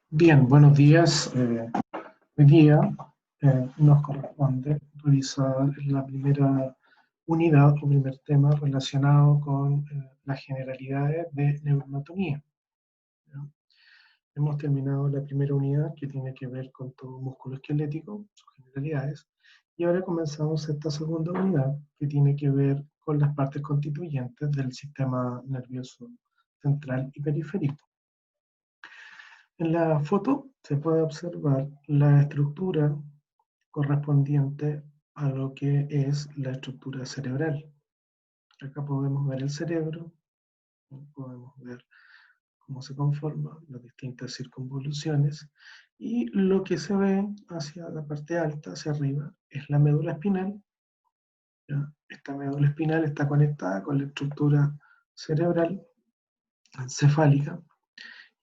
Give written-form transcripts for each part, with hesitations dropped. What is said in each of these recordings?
Bien, buenos días. Hoy día nos corresponde revisar la primera unidad o primer tema relacionado con las generalidades de neuroanatomía. ¿Ya? Hemos terminado la primera unidad que tiene que ver con todo músculo esquelético, sus generalidades, y ahora comenzamos esta segunda unidad que tiene que ver con las partes constituyentes del sistema nervioso central y periférico. En la foto se puede observar la estructura correspondiente a lo que es la estructura cerebral. Acá podemos ver el cerebro, podemos ver cómo se conforman las distintas circunvoluciones, y lo que se ve hacia la parte alta, hacia arriba, es la médula espinal. ¿Ya? Esta médula espinal está conectada con la estructura cerebral, encefálica,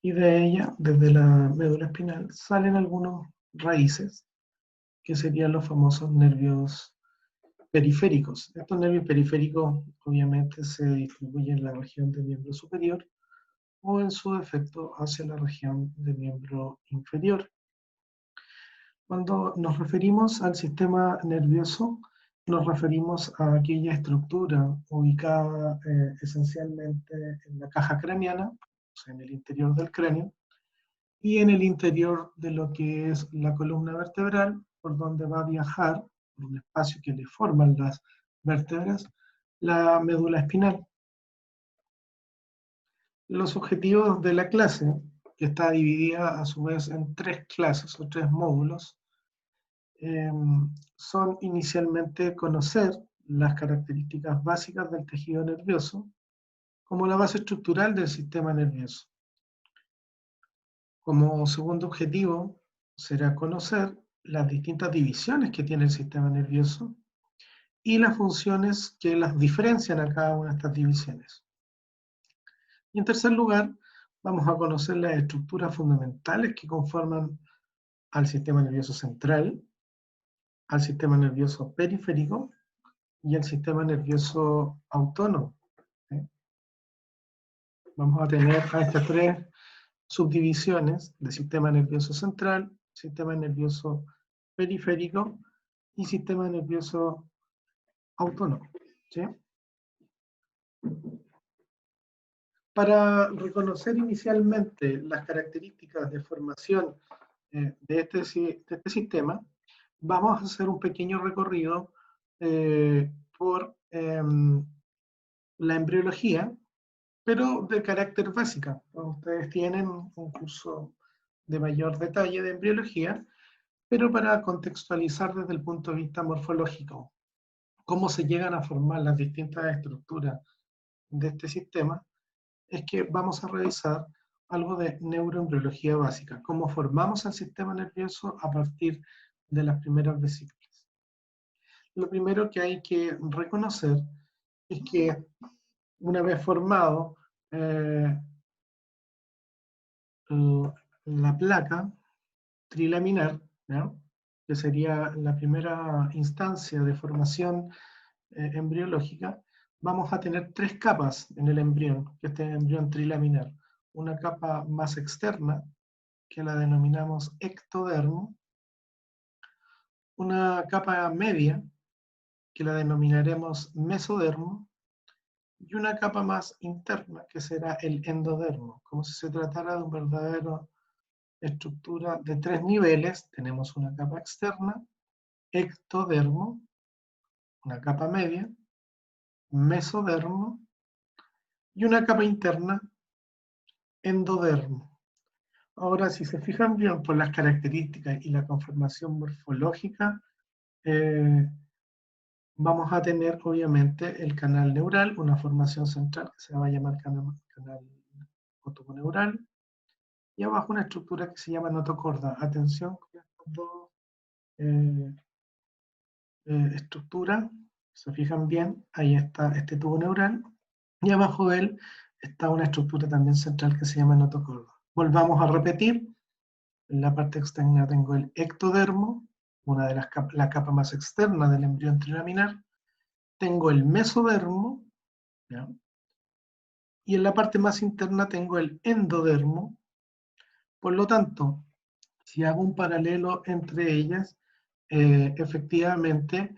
y de ella, desde la médula espinal, salen algunos raíces, que serían los famosos nervios periféricos. Estos nervios periféricos obviamente se distribuyen en la región del miembro superior o en su defecto hacia la región del miembro inferior. Cuando nos referimos al sistema nervioso, nos referimos a aquella estructura ubicada esencialmente en la caja craneana, o sea, en el interior del cráneo, y en el interior de lo que es la columna vertebral, por donde va a viajar, por un espacio que le forman las vértebras, la médula espinal. Los objetivos de la clase, que está dividida a su vez en tres clases o tres módulos, son inicialmente conocer las características básicas del tejido nervioso como la base estructural del sistema nervioso. Como segundo objetivo será conocer las distintas divisiones que tiene el sistema nervioso y las funciones que las diferencian a cada una de estas divisiones. Y en tercer lugar, vamos a conocer las estructuras fundamentales que conforman al sistema nervioso central, al sistema nervioso periférico y al sistema nervioso autónomo. ¿Sí? Vamos a tener a estas tres subdivisiones del sistema nervioso central, sistema nervioso periférico y sistema nervioso autónomo. ¿Sí? Para reconocer inicialmente las características de formación de este sistema, vamos a hacer un pequeño recorrido por la embriología, pero de carácter básica. Ustedes tienen un curso de mayor detalle de embriología, pero para contextualizar desde el punto de vista morfológico, cómo se llegan a formar las distintas estructuras de este sistema, es que vamos a revisar algo de neuroembriología básica, cómo formamos el sistema nervioso a partir de las primeras vesículas. Lo primero que hay que reconocer es que una vez formado la placa trilaminar, ¿no?, que sería la primera instancia de formación embriológica, vamos a tener tres capas en el embrión, que este embrión trilaminar. Una capa más externa, que la denominamos ectodermo, una capa media, que la denominaremos mesodermo, y una capa más interna, que será el endodermo, como si se tratara de una verdadera estructura de tres niveles. Tenemos una capa externa, ectodermo, una capa media, mesodermo, y una capa interna, endodermo. Ahora, si se fijan bien por las características y la conformación morfológica, vamos a tener obviamente el canal neural, una formación central que se va a llamar canal otomoneural, y abajo una estructura que se llama notocorda. Atención con estas dos estructuras, se fijan bien, ahí está este tubo neural, y abajo de él está una estructura también central que se llama notocorda. Volvamos a repetir. En la parte externa tengo el ectodermo, una de la capa más externa del embrión trilaminar. Tengo el mesodermo, ¿ya?, y en la parte más interna tengo el endodermo, Por lo tanto, si hago un paralelo entre ellas, efectivamente,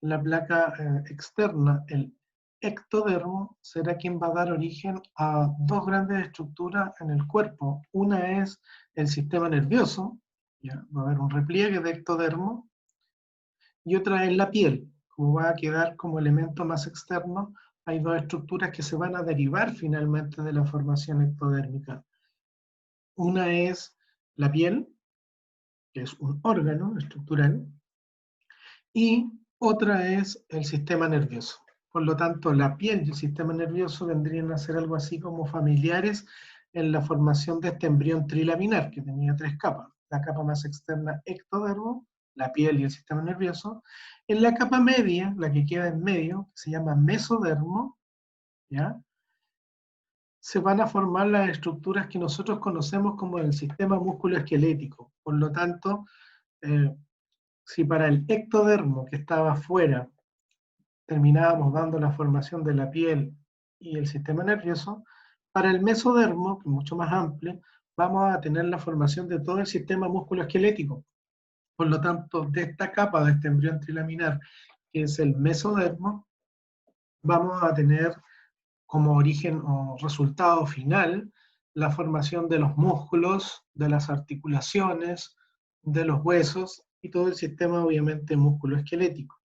la placa externa, el ectodermo, será quien va a dar origen a dos grandes estructuras en el cuerpo. Una es el sistema nervioso, ¿ya? Va a haber un repliegue de ectodermo, y otra es la piel. Como va a quedar como elemento más externo, hay dos estructuras que se van a derivar finalmente de la formación ectodérmica. Una es la piel, que es un órgano estructural, y otra es el sistema nervioso. Por lo tanto, la piel y el sistema nervioso vendrían a ser algo así como familiares en la formación de este embrión trilaminar, que tenía tres capas. La capa más externa, ectodermo, la piel y el sistema nervioso. En la capa media, la que queda en medio, que se llama mesodermo, ¿ya? Se van a formar las estructuras que nosotros conocemos como el sistema musculoesquelético. Por lo tanto, si para el ectodermo que estaba afuera terminábamos dando la formación de la piel y el sistema nervioso, para el mesodermo, que es mucho más amplio, vamos a tener la formación de todo el sistema musculoesquelético. Por lo tanto, de esta capa, de este embrión trilaminar, que es el mesodermo, vamos a tener como origen o resultado final la formación de los músculos, de las articulaciones, de los huesos y todo el sistema obviamente musculoesquelético.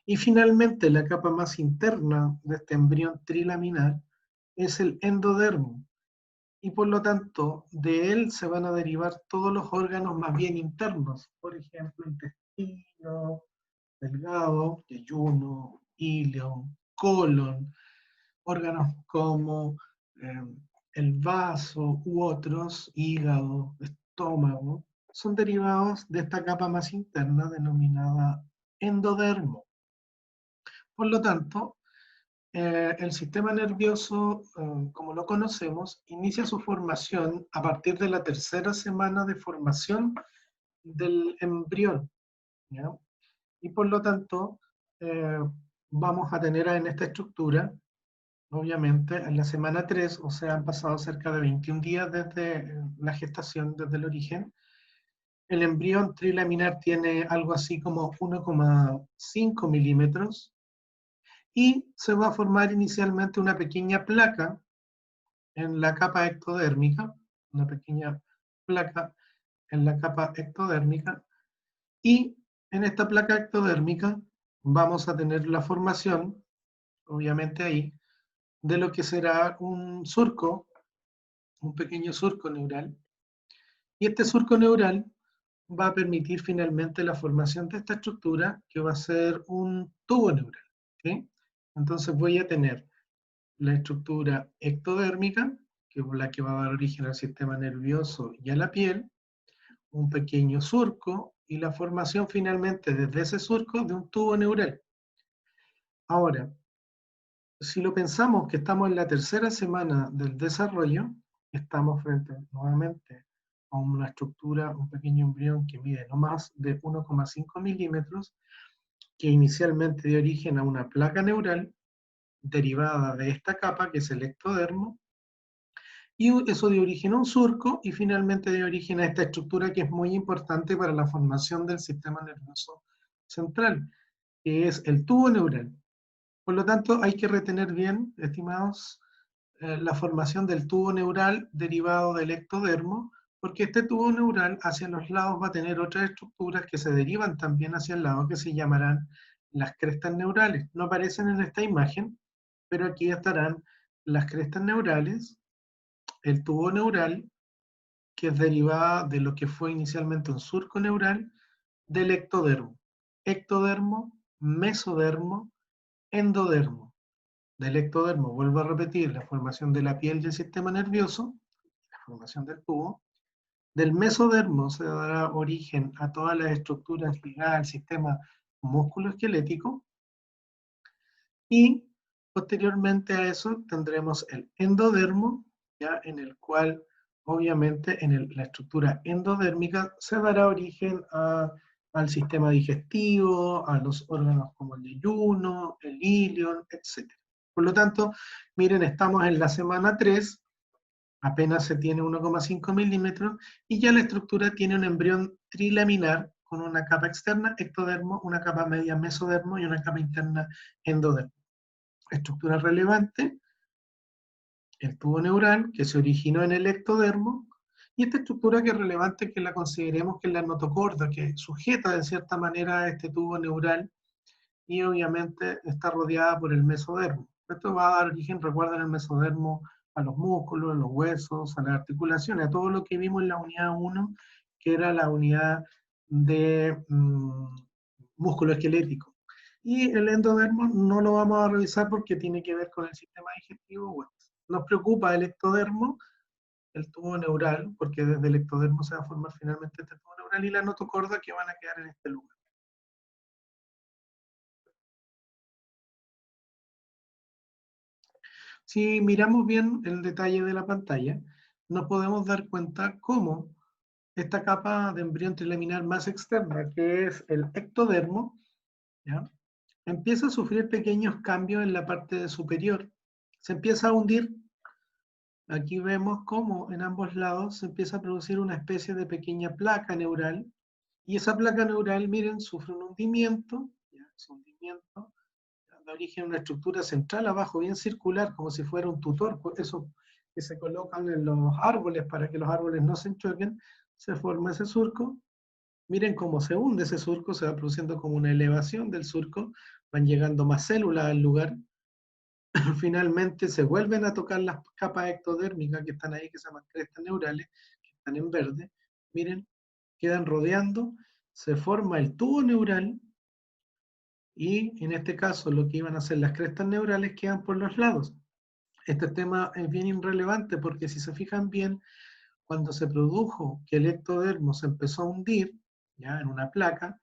Y finalmente la capa más interna de este embrión trilaminar es el endodermo, y por lo tanto de él se van a derivar todos los órganos más bien internos, por ejemplo intestino delgado, yeyuno, ilion, colon, órganos como el vaso u otros, hígado, estómago, son derivados de esta capa más interna denominada endodermo. Por lo tanto, el sistema nervioso, como lo conocemos, inicia su formación a partir de la tercera semana de formación del embrión, ¿ya? Y por lo tanto, eh, vamos a tener en esta estructura, obviamente, en la semana 3, o sea, han pasado cerca de 21 días desde la gestación, desde el origen. El embrión trilaminar tiene algo así como 1,5 milímetros, y se va a formar inicialmente una pequeña placa en la capa ectodérmica, una pequeña placa en la capa ectodérmica, y en esta placa ectodérmica vamos a tener la formación, obviamente ahí, de lo que será un surco, un pequeño surco neural, y este surco neural va a permitir finalmente la formación de esta estructura que va a ser un tubo neural, ¿sí? Entonces voy a tener la estructura ectodérmica, que es la que va a dar origen al sistema nervioso y a la piel, un pequeño surco y la formación finalmente desde ese surco de un tubo neural. Ahora, si lo pensamos que estamos en la tercera semana del desarrollo, estamos frente nuevamente a una estructura, un pequeño embrión que mide no más de 1,5 milímetros, que inicialmente dio origen a una placa neural derivada de esta capa, que es el ectodermo, y eso dio origen a un surco y finalmente dio origen a esta estructura que es muy importante para la formación del sistema nervioso central, que es el tubo neural. Por lo tanto, hay que retener bien, estimados, la formación del tubo neural derivado del ectodermo, porque este tubo neural hacia los lados va a tener otras estructuras que se derivan también hacia el lado, que se llamarán las crestas neurales. No aparecen en esta imagen, pero aquí estarán las crestas neurales, el tubo neural, que es derivada de lo que fue inicialmente un surco neural, del ectodermo. Ectodermo, mesodermo, endodermo. Del ectodermo, vuelvo a repetir, la formación de la piel y el sistema nervioso, la formación del tubo. Del mesodermo se dará origen a todas las estructuras ligadas al sistema musculoesquelético, y posteriormente a eso tendremos el endodermo, ya en el cual obviamente en la estructura endodérmica se dará origen al sistema digestivo, a los órganos como el yeyuno, el ilion, etc. Por lo tanto, miren, estamos en la semana 3 apenas se tiene 1,5 milímetros, y ya la estructura tiene un embrión trilaminar con una capa externa, ectodermo, una capa media mesodermo y una capa interna endodermo. Estructura relevante, el tubo neural que se originó en el ectodermo, y esta estructura que es relevante que la consideremos que es la notocorda, que sujeta de cierta manera a este tubo neural y obviamente está rodeada por el mesodermo. Esto va a dar origen, recuerden, el mesodermo a los músculos, a los huesos, a las articulaciones, a todo lo que vimos en la unidad 1, que era la unidad de músculo esquelético. Y el endodermo no lo vamos a revisar porque tiene que ver con el sistema digestivo. Bueno, nos preocupa el ectodermo, el tubo neural, porque desde el ectodermo se va a formar finalmente este tubo neural, y la notocorda, que van a quedar en este lugar. Si miramos bien el detalle de la pantalla, nos podemos dar cuenta cómo esta capa de embrión trilaminar más externa, que es el ectodermo, ¿ya?, empieza a sufrir pequeños cambios en la parte superior. Se empieza a hundir. Aquí vemos cómo en ambos lados se empieza a producir una especie de pequeña placa neural, y esa placa neural, miren, sufre un hundimiento, ¿ya?, ese hundimiento da origen a una estructura central abajo, bien circular, como si fuera un tutor, eso que se colocan en los árboles para que los árboles no se choquen, se forma ese surco. Miren cómo se hunde ese surco, se va produciendo como una elevación del surco, van llegando más células al lugar, finalmente se vuelven a tocar las capas ectodérmicas que están ahí, que se llaman crestas neurales, que están en verde, miren, quedan rodeando, se forma el tubo neural, y en este caso lo que iban a ser las crestas neurales quedan por los lados. Este tema es bien irrelevante porque si se fijan bien, cuando se produjo que el ectodermo se empezó a hundir, ya en una placa,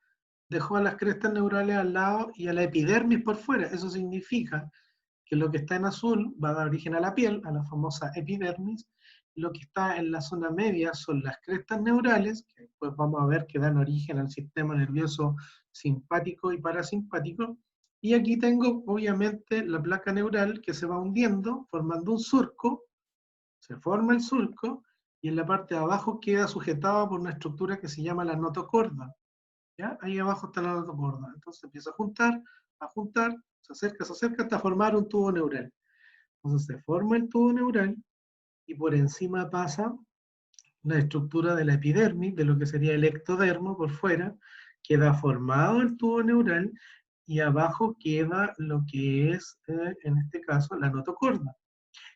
dejó a las crestas neurales al lado y a la epidermis por fuera. Eso significa que lo que está en azul va a dar origen a la piel, a la famosa epidermis. Lo que está en la zona media son las crestas neurales, que después vamos a ver que dan origen al sistema nervioso simpático y parasimpático. Y aquí tengo, obviamente, la placa neural que se va hundiendo, formando un surco, se forma el surco, y en la parte de abajo queda sujetado por una estructura que se llama la notocorda. ¿Ya? Ahí abajo está la notocorda. Entonces empieza a juntar, se acerca hasta formar un tubo neural. Entonces se forma el tubo neural y por encima pasa la estructura de la epidermis, de lo que sería el ectodermo por fuera, queda formado el tubo neural y abajo queda lo que es, en este caso, la notocorda.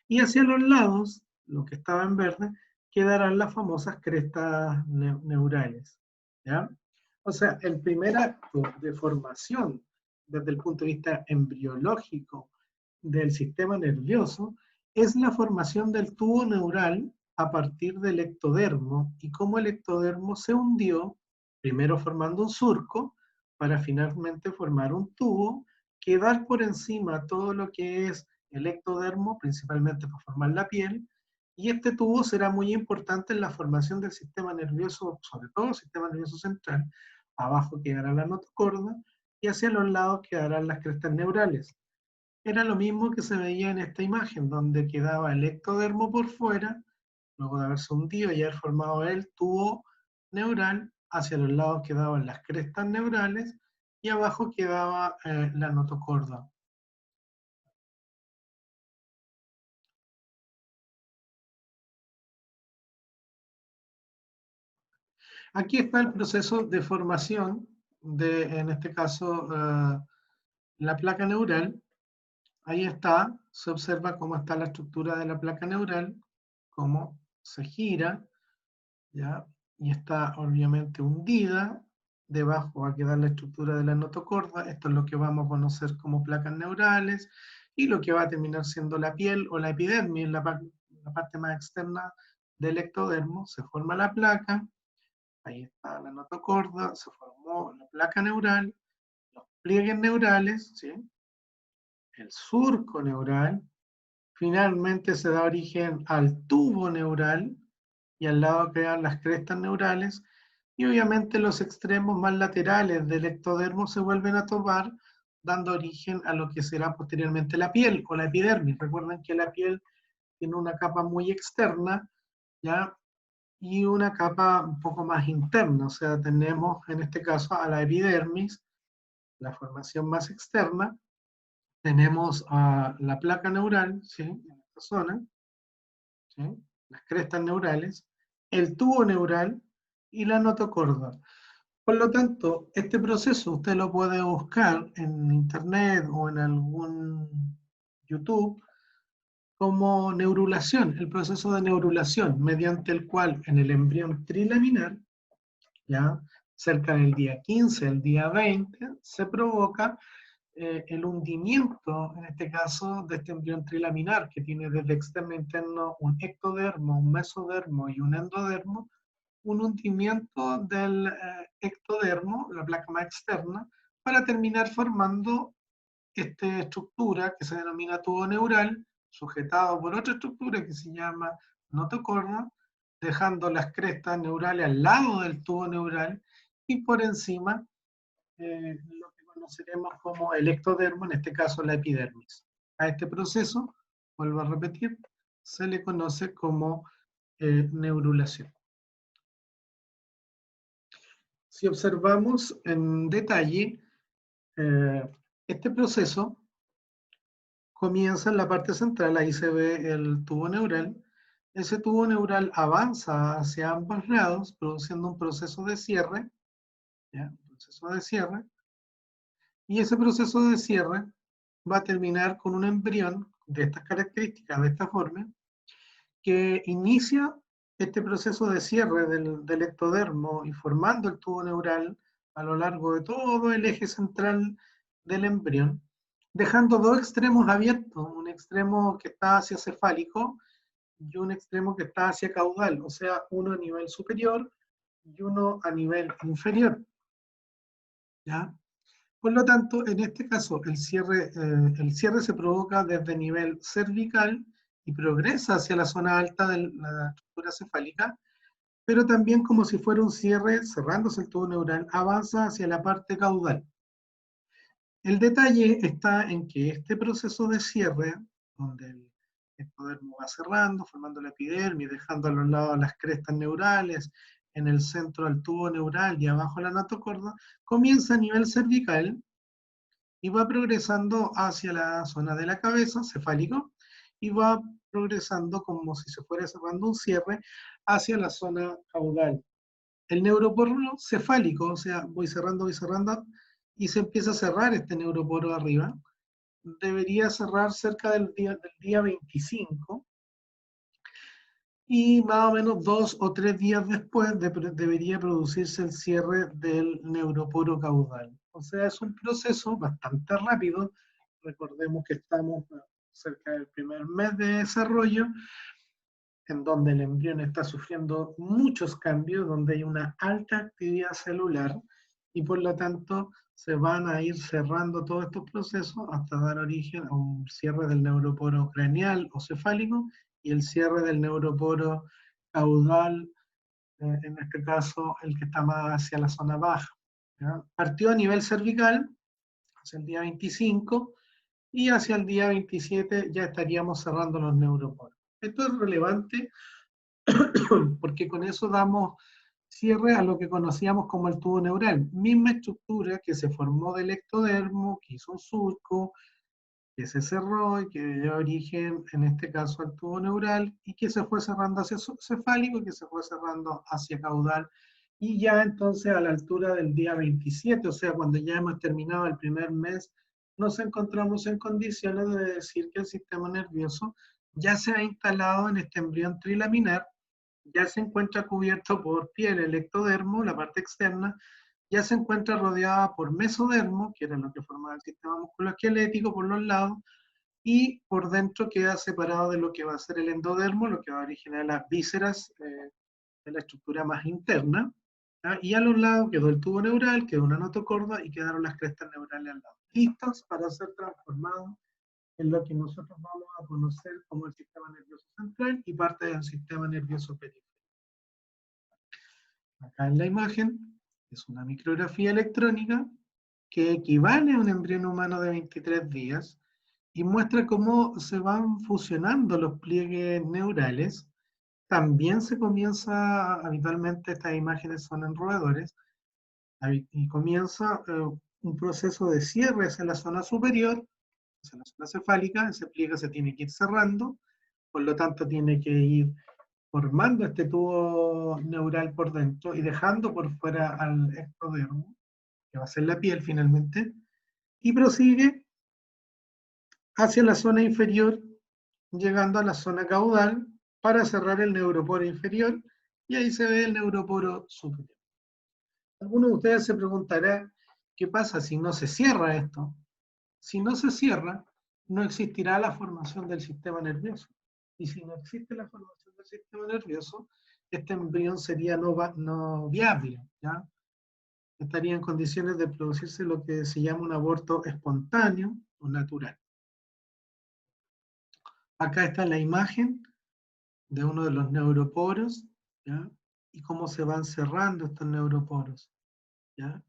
Y hacia los lados, lo que estaba en verde, quedarán las famosas crestas neurales. ¿Ya? O sea, el primer acto de formación desde el punto de vista embriológico del sistema nervioso es la formación del tubo neural a partir del ectodermo, y cómo el ectodermo se hundió, primero formando un surco, para finalmente formar un tubo, quedar por encima todo lo que es el ectodermo, principalmente para formar la piel, y este tubo será muy importante en la formación del sistema nervioso, sobre todo el sistema nervioso central. Abajo quedará la notocorda y hacia los lados quedarán las crestas neurales. Era lo mismo que se veía en esta imagen, donde quedaba el ectodermo por fuera, luego de haberse hundido y haber formado el tubo neural, hacia los lados quedaban las crestas neurales y abajo quedaba la notocorda. Aquí está el proceso de formación de, en este caso, la placa neural. Ahí está, se observa cómo está la estructura de la placa neural, cómo se gira, ¿ya? Y está obviamente hundida. Debajo va a quedar la estructura de la notocorda. Esto es lo que vamos a conocer como placas neurales, y lo que va a terminar siendo la piel o la epidermis, la parte más externa del ectodermo. Se forma la placa, ahí está la notocorda, se formó la placa neural, los pliegues neurales, ¿sí?, el surco neural, finalmente se da origen al tubo neural, y al lado quedan las crestas neurales, y obviamente los extremos más laterales del ectodermo se vuelven a topar, dando origen a lo que será posteriormente la piel o la epidermis. Recuerden que la piel tiene una capa muy externa, ¿ya? Y una capa un poco más interna, o sea, tenemos en este caso a la epidermis, la formación más externa, tenemos a la placa neural, ¿sí? En esta zona, ¿sí? Las crestas neurales, el tubo neural y la notocorda. Por lo tanto, este proceso usted lo puede buscar en internet o en algún YouTube como neurulación, el proceso de neurulación, mediante el cual en el embrión trilaminar, ya cerca del día 15, el día 20, se provoca el hundimiento, en este caso, de este embrión trilaminar, que tiene desde externo a interno un ectodermo, un mesodermo y un endodermo, un hundimiento del ectodermo, la placa más externa, para terminar formando esta estructura que se denomina tubo neural, sujetado por otra estructura que se llama notocorda, dejando las crestas neurales al lado del tubo neural y por encima lo que conoceremos como el ectodermo, en este caso la epidermis. A este proceso, vuelvo a repetir, se le conoce como neurulación. Si observamos en detalle, este proceso comienza en la parte central, ahí se ve el tubo neural. Ese tubo neural avanza hacia ambos lados, produciendo un proceso de cierre, ¿ya? Un proceso de cierre, y ese proceso de cierre va a terminar con un embrión de estas características, de esta forma, que inicia este proceso de cierre del ectodermo y formando el tubo neural a lo largo de todo el eje central del embrión, dejando dos extremos abiertos, un extremo que está hacia cefálico y un extremo que está hacia caudal, o sea, uno a nivel superior y uno a nivel inferior. ¿Ya? Por lo tanto, en este caso, el cierre se provoca desde nivel cervical y progresa hacia la zona alta de la estructura cefálica, pero también como si fuera un cierre, cerrándose el tubo neural, avanza hacia la parte caudal. El detalle está en que este proceso de cierre, donde el ectodermo va cerrando, formando la epidermis, dejando a los lados las crestas neurales, en el centro el tubo neural y abajo la notocorda, comienza a nivel cervical y va progresando hacia la zona de la cabeza, cefálico, y va progresando como si se fuera cerrando un cierre hacia la zona caudal. El neuroporo cefálico, o sea, voy cerrando, y se empieza a cerrar este neuroporo arriba, debería cerrar cerca del día 25, y más o menos 2 o 3 días después debería producirse el cierre del neuroporo caudal. O sea, es un proceso bastante rápido. Recordemos que estamos cerca del primer mes de desarrollo, en donde el embrión está sufriendo muchos cambios, donde hay una alta actividad celular y por lo tanto se van a ir cerrando todos estos procesos hasta dar origen a un cierre del neuroporo craneal o cefálico y el cierre del neuroporo caudal, en este caso el que está más hacia la zona baja. ¿Ya? Partió a nivel cervical hacia el día 25 y hacia el día 27 ya estaríamos cerrando los neuroporos. Esto es relevante porque con eso damos cierre a lo que conocíamos como el tubo neural, misma estructura que se formó del ectodermo, que hizo un surco, que se cerró y que dio origen, en este caso, al tubo neural, y que se fue cerrando hacia cefálico y que se fue cerrando hacia caudal. Y ya entonces a la altura del día 27, o sea, cuando ya hemos terminado el primer mes, nos encontramos en condiciones de decir que el sistema nervioso ya se ha instalado en este embrión trilaminar, ya se encuentra cubierto por piel, el ectodermo, la parte externa, ya se encuentra rodeada por mesodermo, que era lo que formaba el sistema musculoesquelético por los lados, y por dentro queda separado de lo que va a ser el endodermo, lo que va a originar las vísceras de la estructura más interna, ¿ya? Y a los lados quedó el tubo neural, quedó una notocorda y quedaron las crestas neurales al lado, listos para ser transformados en lo que nosotros vamos a conocer como el sistema nervioso central y parte del sistema nervioso periférico. Acá en la imagen es una micrografía electrónica que equivale a un embrión humano de 23 días y muestra cómo se van fusionando los pliegues neurales. También se comienza, habitualmente estas imágenes son en roedores, y comienza un proceso de cierre hacia la zona superior, hacia la zona cefálica. Ese pliegue se tiene que ir cerrando, por lo tanto tiene que ir formando este tubo neural por dentro y dejando por fuera al ectodermo, que va a ser la piel finalmente, y prosigue hacia la zona inferior, llegando a la zona caudal para cerrar el neuroporo inferior, y ahí se ve el neuroporo superior. Algunos de ustedes se preguntarán, ¿qué pasa si no se cierra esto? Si no se cierra, no existirá la formación del sistema nervioso. Y si no existe la formación del sistema nervioso, este embrión sería no viable, ¿ya? Estaría en condiciones de producirse lo que se llama un aborto espontáneo o natural. Acá está la imagen de uno de los neuroporos, ¿ya? Y cómo se van cerrando estos neuroporos, ¿ya?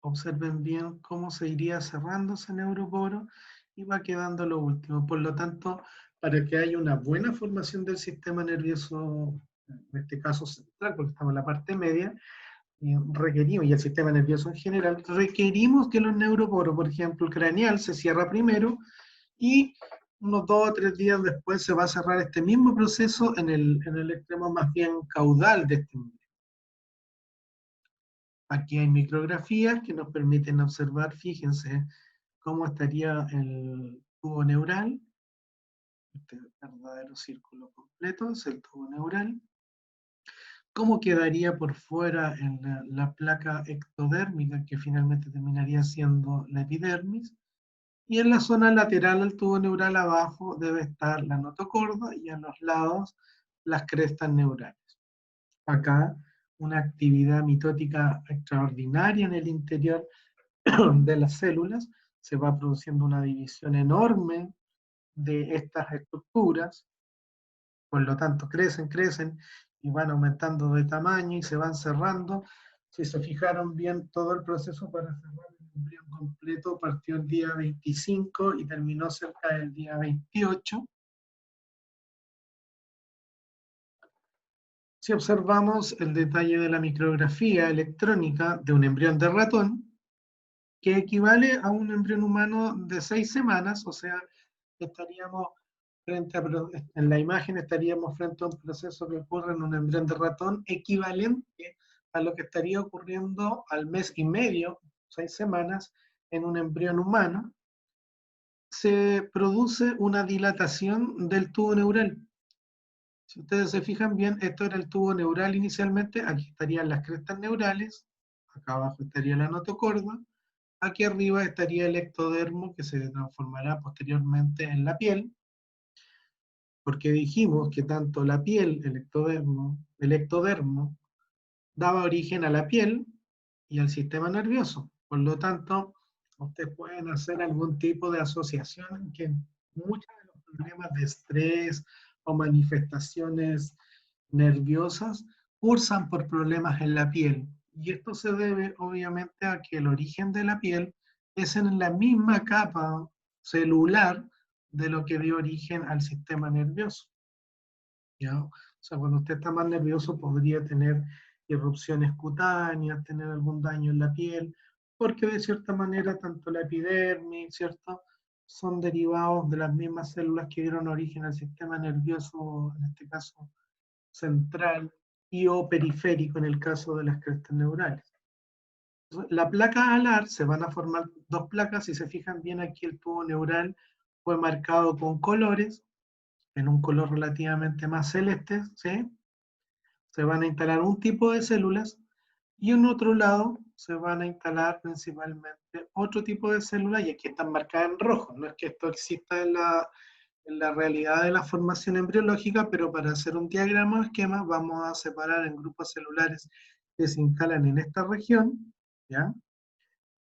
Observen bien cómo se iría cerrando ese neuroporo y va quedando lo último. Por lo tanto, para que haya una buena formación del sistema nervioso, en este caso central, porque estamos en la parte media, requerimos, y el sistema nervioso en general, requerimos que los neuroporos, por ejemplo, el craneal se cierra primero y unos 2 o 3 días después se va a cerrar este mismo proceso en el extremo más bien caudal de este embrión. Aquí hay micrografías que nos permiten observar, fíjense, cómo estaría el tubo neural. Este verdadero círculo completo es el tubo neural. Cómo quedaría por fuera en la placa ectodérmica, que finalmente terminaría siendo la epidermis. Y en la zona lateral al tubo neural abajo debe estar la notocorda y a los lados las crestas neurales. Acá una actividad mitótica extraordinaria en el interior de las células, se va produciendo una división enorme de estas estructuras, por lo tanto crecen y van aumentando de tamaño y se van cerrando. Si se fijaron bien, todo el proceso para cerrar el embrión completo partió el día 25 y terminó cerca del día 28. Si observamos el detalle de la micrografía electrónica de un embrión de ratón, que equivale a un embrión humano de 6 semanas, o sea, estaríamos en la imagen estaríamos frente a un proceso que ocurre en un embrión de ratón equivalente a lo que estaría ocurriendo al mes y medio, 6 semanas, en un embrión humano. Se produce una dilatación del tubo neural. Si ustedes se fijan bien, esto era el tubo neural inicialmente, aquí estarían las crestas neurales, acá abajo estaría la notocorda, aquí arriba estaría el ectodermo que se transformará posteriormente en la piel, porque dijimos que tanto la piel, el ectodermo daba origen a la piel y al sistema nervioso. Por lo tanto, ustedes pueden hacer algún tipo de asociación en que muchos de los problemas de estrés o manifestaciones nerviosas cursan por problemas en la piel. Y esto se debe obviamente a que el origen de la piel es en la misma capa celular de lo que dio origen al sistema nervioso, ¿ya? O sea, cuando usted está más nervioso podría tener erupciones cutáneas, tener algún daño en la piel, porque de cierta manera tanto la epidermis, ¿cierto? Son derivados de las mismas células que dieron origen al sistema nervioso, en este caso central, y o periférico en el caso de las crestas neurales. La placa alar, se van a formar dos placas, si se fijan bien aquí el tubo neural fue marcado con colores, en un color relativamente más celeste, ¿sí? Se van a instalar un tipo de células y en otro lado se van a instalar principalmente otro tipo de células y aquí están marcadas en rojo. No es que esto exista en la realidad de la formación embriológica, pero para hacer un diagrama o esquema vamos a separar en grupos celulares que se instalan en esta región, ¿ya?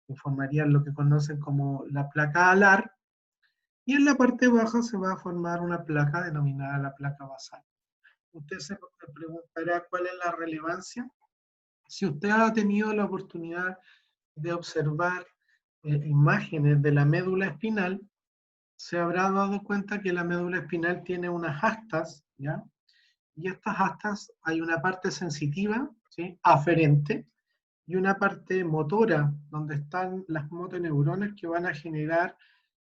Que formarían lo que conocen como la placa alar, y en la parte baja se va a formar una placa denominada la placa basal. Usted se preguntará cuál es la relevancia. Si usted ha tenido la oportunidad de observar imágenes de la médula espinal, se habrá dado cuenta que la médula espinal tiene unas astas, ¿ya? Y estas astas hay una parte sensitiva, ¿sí? Aferente, y una parte motora, donde están las motoneuronas que van a generar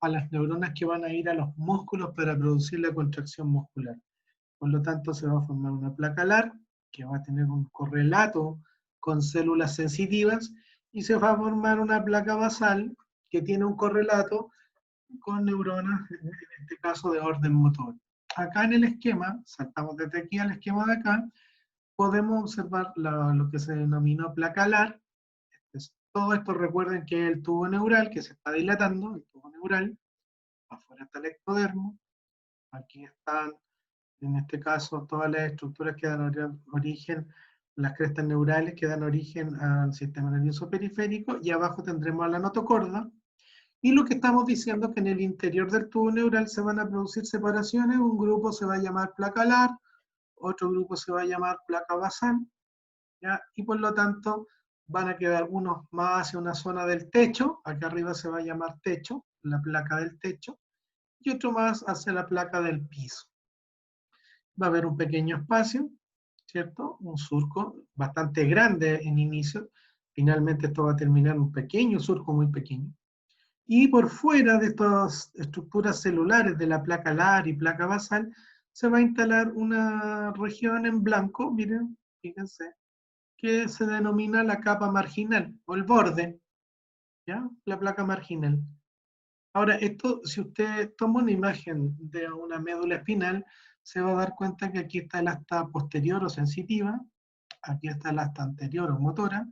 a las neuronas que van a ir a los músculos para producir la contracción muscular. Por lo tanto, se va a formar una placa alar que va a tener un correlato con células sensitivas y se va a formar una placa basal que tiene un correlato con neuronas, en este caso de orden motor. Acá en el esquema, saltamos desde aquí al esquema de acá, podemos observar lo que se denominó placa alar. Todo esto recuerden que es el tubo neural que se está dilatando, el tubo neural, afuera está el ectodermo, aquí están, en este caso, todas las estructuras que dan origen, las crestas neurales que dan origen al sistema nervioso periférico, y abajo tendremos a la notocorda, y lo que estamos diciendo es que en el interior del tubo neural se van a producir separaciones, un grupo se va a llamar placa alar, otro grupo se va a llamar placa basal, ¿ya? Y por lo tanto van a quedar unos más hacia una zona del techo, acá arriba se va a llamar techo, la placa del techo, y otro más hacia la placa del piso. Va a haber un pequeño espacio, ¿cierto? Un surco bastante grande en inicio, finalmente esto va a terminar en un pequeño surco muy pequeño. Y por fuera de estas estructuras celulares de la placa alar y placa basal, se va a instalar una región en blanco, miren, fíjense, que se denomina la capa marginal, o el borde, ¿ya? La placa marginal. Ahora, esto, si usted toma una imagen de una médula espinal, se va a dar cuenta que aquí está el asta posterior o sensitiva, aquí está el asta anterior o motora,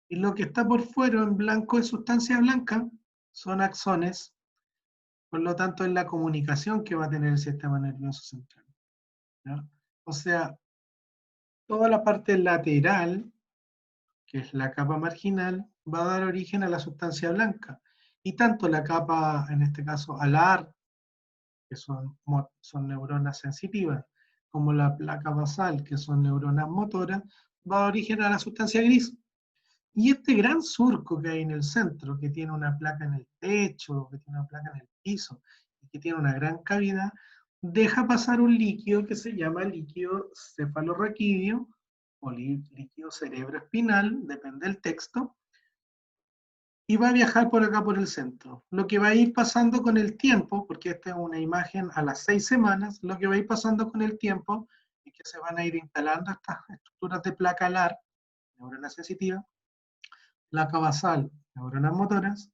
y lo que está por fuera en blanco es sustancia blanca, son axones, por lo tanto es la comunicación que va a tener el sistema nervioso central, ¿ya? O sea, toda la parte lateral, que es la capa marginal, va a dar origen a la sustancia blanca, y tanto la capa, en este caso, alar, que son neuronas sensitivas, como la placa basal, que son neuronas motoras, va a dar origen a la sustancia gris. Y este gran surco que hay en el centro, que tiene una placa en el techo, que tiene una placa en el piso, y que tiene una gran cavidad, deja pasar un líquido que se llama líquido cefalorraquídeo, o líquido cerebroespinal, depende del texto, y va a viajar por acá por el centro. Lo que va a ir pasando con el tiempo, porque esta es una imagen a las 6 semanas, lo que va a ir pasando con el tiempo es que se van a ir instalando estas estructuras de placa alar, neurona sensitiva, placa basal, neuronas motoras,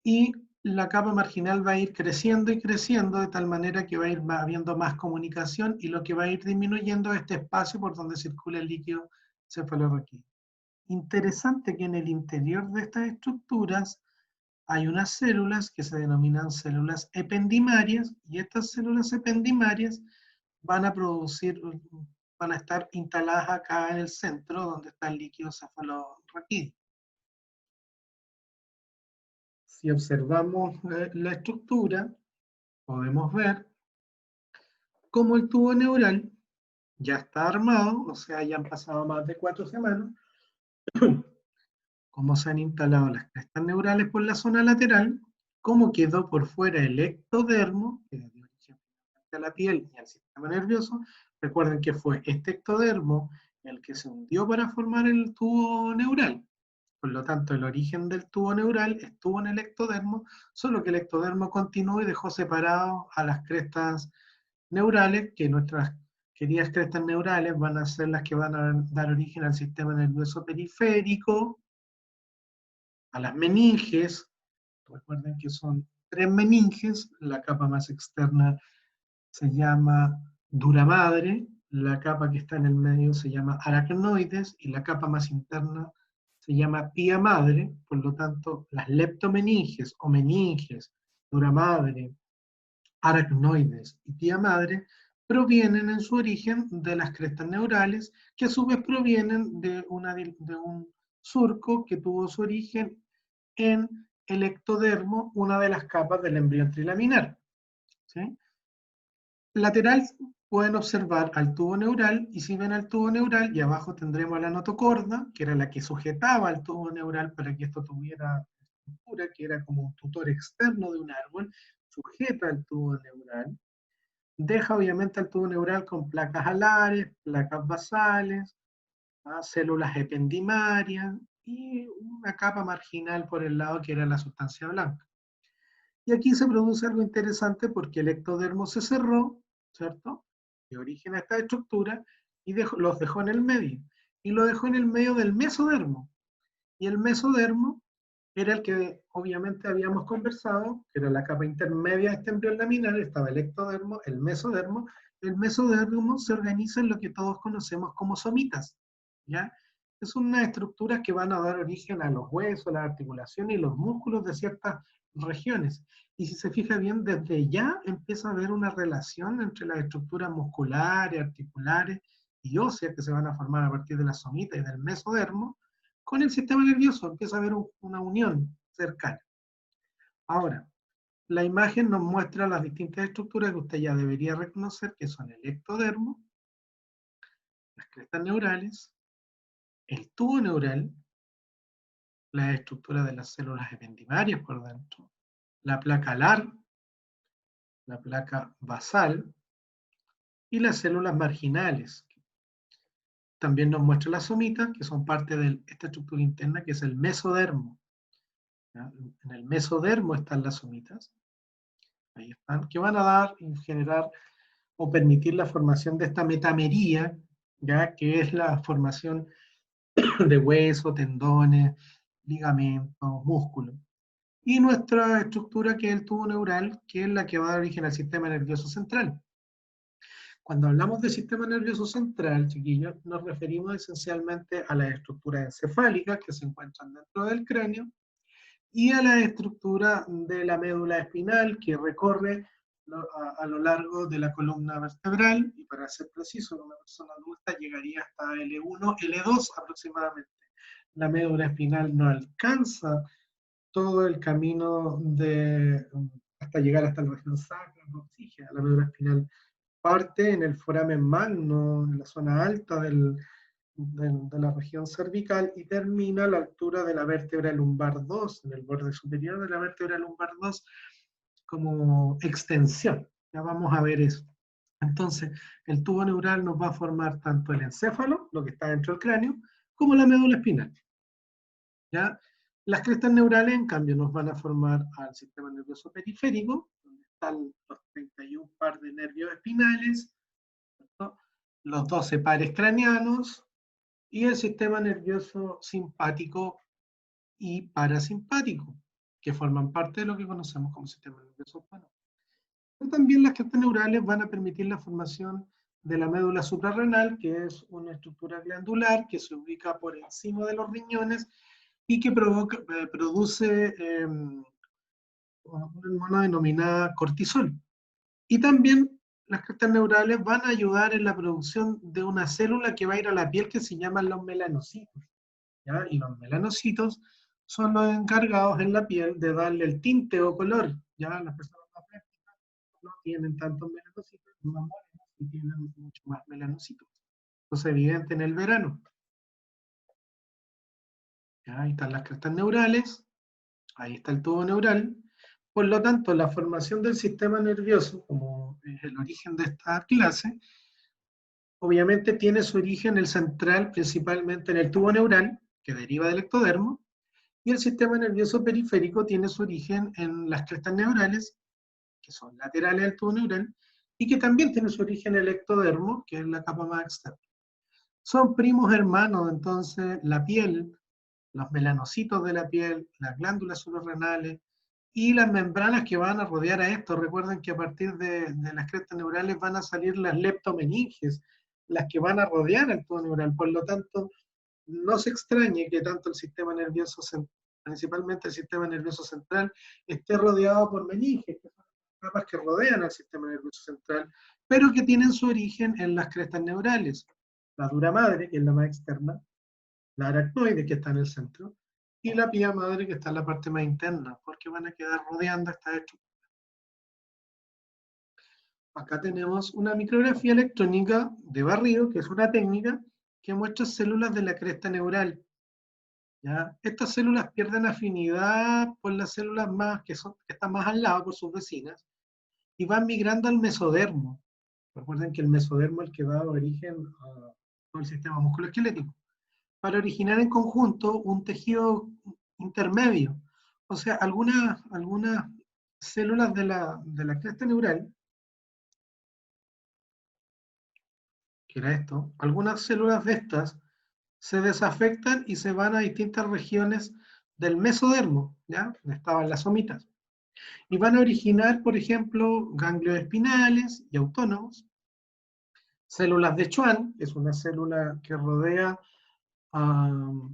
y la capa marginal va a ir creciendo y creciendo de tal manera que va a ir habiendo más comunicación y lo que va a ir disminuyendo es este espacio por donde circula el líquido cefalorraquídeo. Interesante que en el interior de estas estructuras hay unas células que se denominan células ependimarias, y estas células ependimarias van a producir, van a estar instaladas acá en el centro donde está el líquido cefalorraquídeo. Si observamos la estructura, podemos ver cómo el tubo neural ya está armado, o sea, ya han pasado más de 4 semanas, cómo se han instalado las crestas neurales por la zona lateral, cómo quedó por fuera el ectodermo, que dio origen a la piel y al sistema nervioso. Recuerden que fue este ectodermo el que se hundió para formar el tubo neural. Por lo tanto, el origen del tubo neural estuvo en el ectodermo, solo que el ectodermo continuó y dejó separado a las crestas neurales, que nuestras queridas crestas neurales van a ser las que van a dar origen al sistema nervioso periférico, a las meninges. Recuerden que son 3 meninges, la capa más externa se llama dura madre, la capa que está en el medio se llama aracnoides y la capa más interna se llama pía madre. Por lo tanto, las leptomeninges o meninges, dura madre, aracnoides y pía madre provienen en su origen de las crestas neurales, que a su vez provienen de un surco que tuvo su origen en el ectodermo, una de las capas del embrión trilaminar, ¿sí? Lateral pueden observar al tubo neural, y si ven al tubo neural, y abajo tendremos la notocorda, que era la que sujetaba al tubo neural para que esto tuviera estructura, que era como un tutor externo de un árbol, sujeta al tubo neural, deja obviamente al tubo neural con placas alares, placas basales, células ependimarias y una capa marginal por el lado que era la sustancia blanca. Y aquí se produce algo interesante porque el ectodermo se cerró, ¿cierto? De origen a esta estructura y los dejó en el medio. Y lo dejó en el medio del mesodermo. Y el mesodermo era el que obviamente habíamos conversado, que era la capa intermedia de este embrión laminar, estaba el ectodermo, el mesodermo. El mesodermo se organiza en lo que todos conocemos como somitas, ¿ya? Son unas estructuras que van a dar origen a los huesos, las articulaciones y los músculos de ciertas regiones. Y si se fija bien, desde ya empieza a haber una relación entre las estructuras musculares, articulares y óseas que se van a formar a partir de la somita y del mesodermo, con el sistema nervioso, empieza a haber una unión cercana. Ahora, la imagen nos muestra las distintas estructuras que usted ya debería reconocer, que son el ectodermo, las crestas neurales, el tubo neural, la estructura de las células ependimarias por dentro, la placa alar, la placa basal y las células marginales. También nos muestra las somitas, que son parte de esta estructura interna, que es el mesodermo. ¿Ya? En el mesodermo están las somitas. Ahí están, que van a dar y generar o permitir la formación de esta metamería, ¿ya? Que es la formación de huesos, tendones, ligamentos, músculos. Y nuestra estructura, que es el tubo neural, que es la que va a dar origen al sistema nervioso central. Cuando hablamos de sistema nervioso central, chiquillos, nos referimos esencialmente a las estructuras encefálicas que se encuentran dentro del cráneo y a la estructura de la médula espinal que recorre a lo largo de la columna vertebral, y para ser preciso, en una persona adulta llegaría hasta L1, L2 aproximadamente. La médula espinal no alcanza todo el camino hasta llegar hasta la región sacra, oxígena. La médula espinal parte en el foramen magno, en la zona alta de la región cervical, y termina a la altura de la vértebra lumbar 2, en el borde superior de la vértebra lumbar 2, como extensión. Ya vamos a ver eso. Entonces, el tubo neural nos va a formar tanto el encéfalo, lo que está dentro del cráneo, como la médula espinal. ¿Ya? Las crestas neurales, en cambio, nos van a formar al sistema nervioso periférico, donde están los 31 par de nervios espinales, ¿cierto? Los 12 pares craneanos, y el sistema nervioso simpático y parasimpático, que forman parte de lo que conocemos como sistema nervioso autónomo. Pero también las crestas neurales van a permitir la formación de la médula suprarrenal, que es una estructura glandular que se ubica por encima de los riñones y que produce una hormona denominada cortisol. Y también las crestas neurales van a ayudar en la producción de una célula que va a ir a la piel que se llaman los melanocitos, ¿ya? Y los melanocitos son los encargados en la piel de darle el tinte o color, ¿ya? Las personas más prácticas no tienen tantos melanocitos, no morenos, y tienen mucho más melanocitos. Eso es evidente en el verano. ¿Ya? Ahí están las crestas neurales, ahí está el tubo neural. Por lo tanto, la formación del sistema nervioso, como es el origen de esta clase, obviamente tiene su origen el central, principalmente en el tubo neural, que deriva del ectodermo, y el sistema nervioso periférico tiene su origen en las crestas neurales, que son laterales al tubo neural, y que también tiene su origen en el ectodermo, que es la capa más externa. Son primos hermanos, entonces, la piel, los melanocitos de la piel, las glándulas suprarrenales y las membranas que van a rodear a esto. Recuerden que a partir de las crestas neurales van a salir las leptomeninges, las que van a rodear al tubo neural. Por lo tanto, no se extrañe que tanto el sistema nervioso central, principalmente el sistema nervioso central, esté rodeado por meninges, que son capas que rodean al sistema nervioso central, pero que tienen su origen en las crestas neurales. La dura madre, que es la más externa, la aracnoide, que está en el centro, y la pía madre, que está en la parte más interna, porque van a quedar rodeando esta estructura. Acá tenemos una micrografía electrónica de barrido, que es una técnica que muestra células de la cresta neural. ¿Ya? Estas células pierden afinidad por las células más que están más al lado, por sus vecinas, y van migrando al mesodermo. Recuerden que el mesodermo es el que da origen a todo el sistema musculoesquelético, para originar en conjunto un tejido intermedio. O sea, algunas células de la cresta neural, que era esto, algunas células de estas se desafectan y se van a distintas regiones del mesodermo, ¿ya? Donde estaban las somitas. Y van a originar, por ejemplo, ganglios espinales y autónomos, células de Schwann, que es una célula que rodea al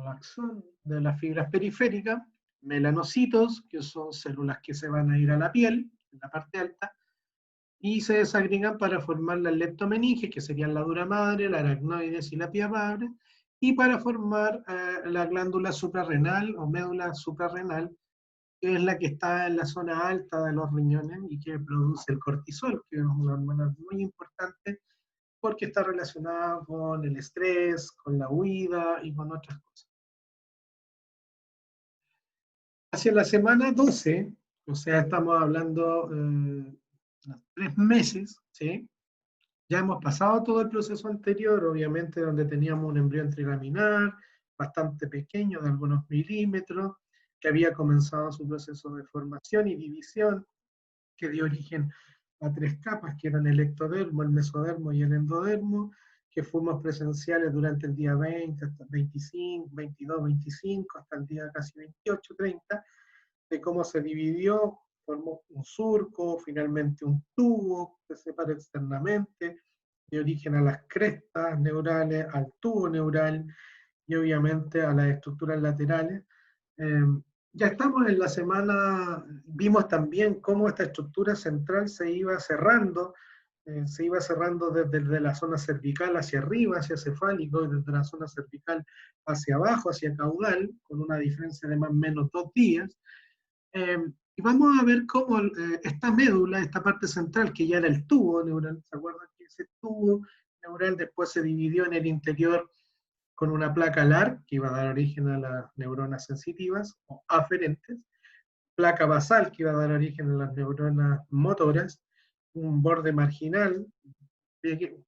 axón de las fibras periféricas, melanocitos, que son células que se van a ir a la piel, en la parte alta, y se desagregan para formar la leptomeninge, que serían la dura madre, la aracnoides y la pía madre, y para formar la glándula suprarrenal o médula suprarrenal, que es la que está en la zona alta de los riñones y que produce el cortisol, que es una hormona muy importante porque está relacionada con el estrés, con la huida y con otras cosas. Hacia la semana 12, o sea, estamos hablando de 3 meses, ¿sí? Ya hemos pasado todo el proceso anterior, obviamente, donde teníamos un embrión trilaminar, bastante pequeño, de algunos milímetros, que había comenzado su proceso de formación y división, que dio origen a 3 capas, que eran el ectodermo, el mesodermo y el endodermo, que fuimos presenciales durante el día 20, hasta el 25, 22, 25, hasta el día casi 28, 30, de cómo se dividió, formó un surco, finalmente un tubo que se separa externamente, de origen a las crestas neurales, al tubo neural y obviamente a las estructuras laterales. Eh, ya estamos en la semana, vimos también cómo esta estructura central se iba cerrando desde la zona cervical hacia arriba, hacia cefálico, y desde la zona cervical hacia abajo, hacia caudal, con una diferencia de más o menos 2 días. Y vamos a ver cómo esta médula, esta parte central, que ya era el tubo neural, ¿se acuerdan que ese tubo neural después se dividió en el interior con una placa LAR, que iba a dar origen a las neuronas sensitivas o aferentes, placa basal, que iba a dar origen a las neuronas motoras, un borde marginal, un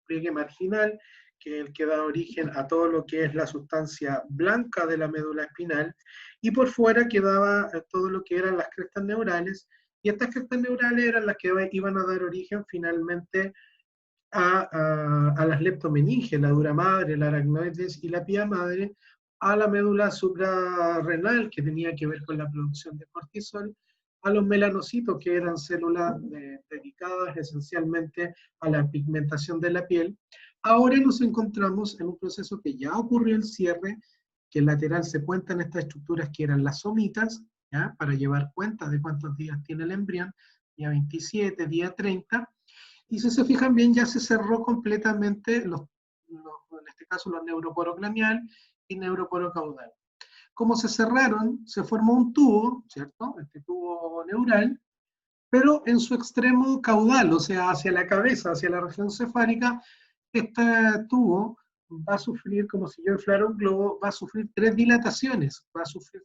pliegue marginal, que es el que da origen a todo lo que es la sustancia blanca de la médula espinal, y por fuera quedaba todo lo que eran las crestas neurales, y estas crestas neurales eran las que iban a dar origen finalmente a las leptomeninges, la dura madre, la aracnoides y la pía madre, a la médula suprarrenal, que tenía que ver con la producción de cortisol, a los melanocitos, que eran células dedicadas esencialmente a la pigmentación de la piel. Ahora nos encontramos en un proceso que ya ocurrió el cierre, que en lateral se cuentan estas estructuras que eran las somitas, ¿ya? Para llevar cuenta de cuántos días tiene el embrión, día 27, día 30, y si se fijan bien, ya se cerró completamente, en este caso los neuroporo craneal y neuroporo caudal. Como se cerraron, se formó un tubo, ¿cierto? Este tubo neural, pero en su extremo caudal, o sea, hacia la cabeza, hacia la región cefálica, este tubo va a sufrir, como si yo inflara un globo, va a sufrir 3 dilataciones, va a sufrir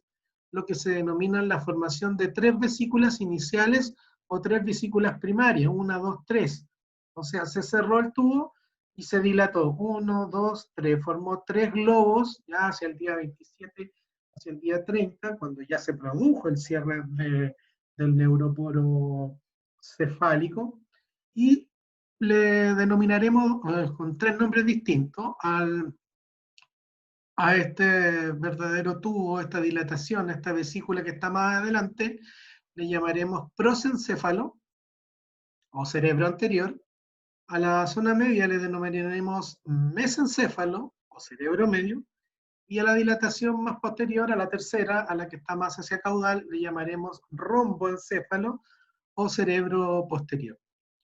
lo que se denomina la formación de 3 vesículas iniciales o 3 vesículas primarias, 1, 2, 3. O sea, se cerró el tubo y se dilató, 1, 2, 3, formó 3 globos, ya hacia el día 27, hacia el día 30, cuando ya se produjo el cierre del neuroporo cefálico, y le denominaremos con 3 nombres distintos a este verdadero tubo, esta dilatación, esta vesícula que está más adelante, le llamaremos prosencéfalo o cerebro anterior. A la zona media le denominaremos mesencéfalo o cerebro medio, y a la dilatación más posterior, a la tercera, a la que está más hacia caudal, le llamaremos romboencéfalo o cerebro posterior.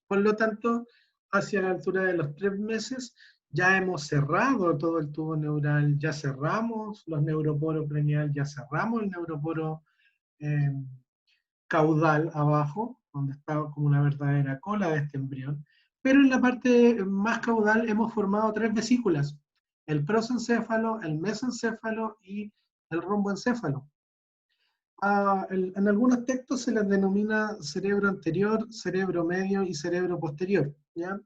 Por lo tanto, hacia la altura de los 3 meses, ya hemos cerrado todo el tubo neural, ya cerramos los neuroporos craneal, ya cerramos el neuroporo eh, caudal abajo, donde está como una verdadera cola de este embrión, pero en la parte más caudal hemos formado 3 vesículas, el prosencéfalo, el mesencéfalo y el romboencéfalo. En algunos textos se les denomina cerebro anterior, cerebro medio y cerebro posterior, ¿ya?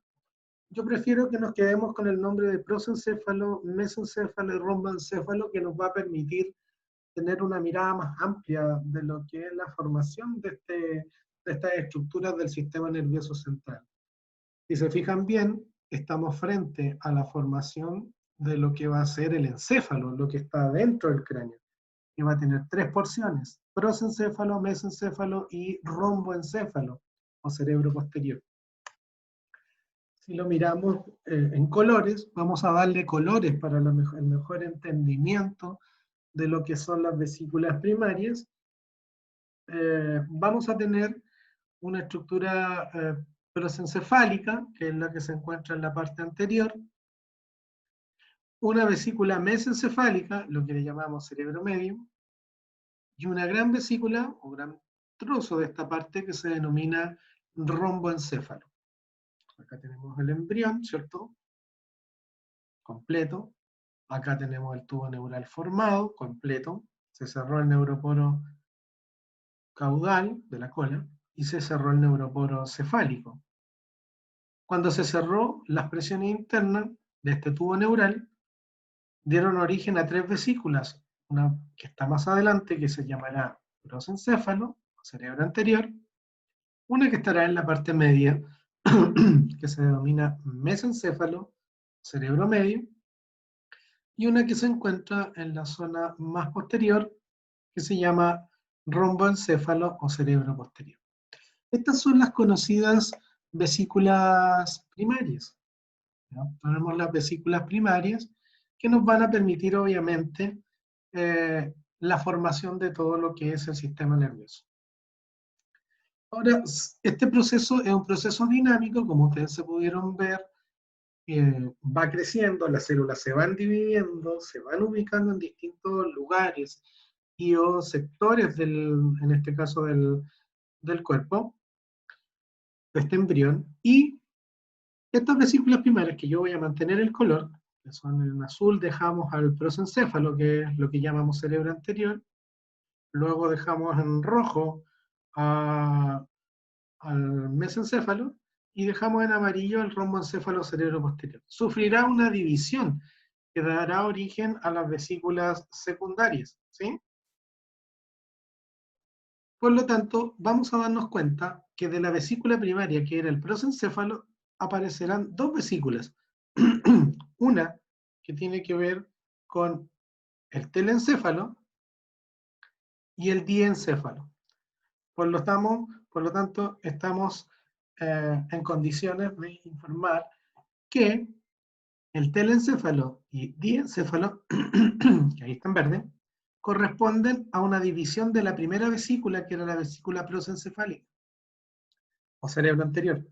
Yo prefiero que nos quedemos con el nombre de prosencéfalo, mesencéfalo y romboencéfalo, que nos va a permitir tener una mirada más amplia de lo que es la formación de estas estructuras del sistema nervioso central. Si se fijan bien, estamos frente a la formación de lo que va a ser el encéfalo, lo que está dentro del cráneo, que va a tener tres porciones: prosencéfalo, mesencéfalo y romboencéfalo, o cerebro posterior. Si lo miramos en colores, vamos a darle colores para el mejor entendimiento de lo que son las vesículas primarias. Vamos a tener una estructura prosencefálica, que es la que se encuentra en la parte anterior, una vesícula mesencefálica, lo que le llamamos cerebro medio, y una gran vesícula, o gran trozo de esta parte, que se denomina romboencéfalo. Acá tenemos el embrión, ¿cierto? Completo. Acá tenemos el tubo neural formado, completo. Se cerró el neuroporo caudal de la cola y se cerró el neuroporo cefálico. Cuando se cerró, las presiones internas de este tubo neural dieron origen a tres vesículas, una que está más adelante, que se llamará prosencéfalo, cerebro anterior, una que estará en la parte media, que se denomina mesencéfalo, cerebro medio, y una que se encuentra en la zona más posterior, que se llama romboencéfalo o cerebro posterior. Estas son las conocidas vesículas primarias, ¿no? Tenemos las vesículas primarias que nos van a permitir, obviamente, la formación de todo lo que es el sistema nervioso. Ahora, este proceso es un proceso dinámico, como ustedes se pudieron ver, va creciendo, las células se van dividiendo, se van ubicando en distintos lugares y o sectores, en este caso del cuerpo, de este embrión, y estas vesículas primarias, que yo voy a mantener el color, que son en azul, dejamos al prosencéfalo, que es lo que llamamos cerebro anterior, luego dejamos en rojo al mesencéfalo, y dejamos en amarillo el romboencéfalo cerebro posterior. Sufrirá una división que dará origen a las vesículas secundarias, ¿sí? Por lo tanto, vamos a darnos cuenta que de la vesícula primaria, que era el prosencéfalo, aparecerán dos vesículas. Una que tiene que ver con el telencéfalo y el diencéfalo. Por lo tanto, estamos en condiciones de informar que el telencéfalo y diencéfalo, que ahí está en verde, corresponden a una división de la primera vesícula, que era la vesícula prosencefálica, o cerebro anterior.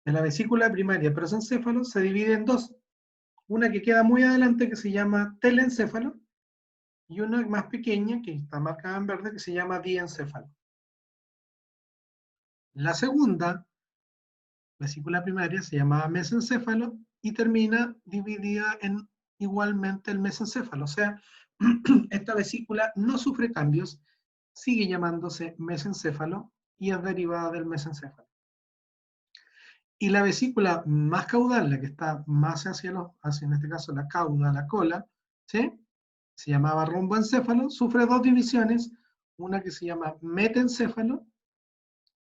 De la vesícula primaria prosencéfalo se divide en dos. Una que queda muy adelante, que se llama telencéfalo, y una más pequeña, que está marcada en verde, que se llama diencéfalo. La segunda vesícula primaria se llamaba mesencéfalo y termina dividida en igualmente el mesencéfalo. O sea, esta vesícula no sufre cambios, sigue llamándose mesencéfalo y es derivada del mesencéfalo. Y la vesícula más caudal, la que está más hacia en este caso la cauda, la cola, ¿sí? Se llamaba romboencéfalo, sufre dos divisiones, una que se llama metencéfalo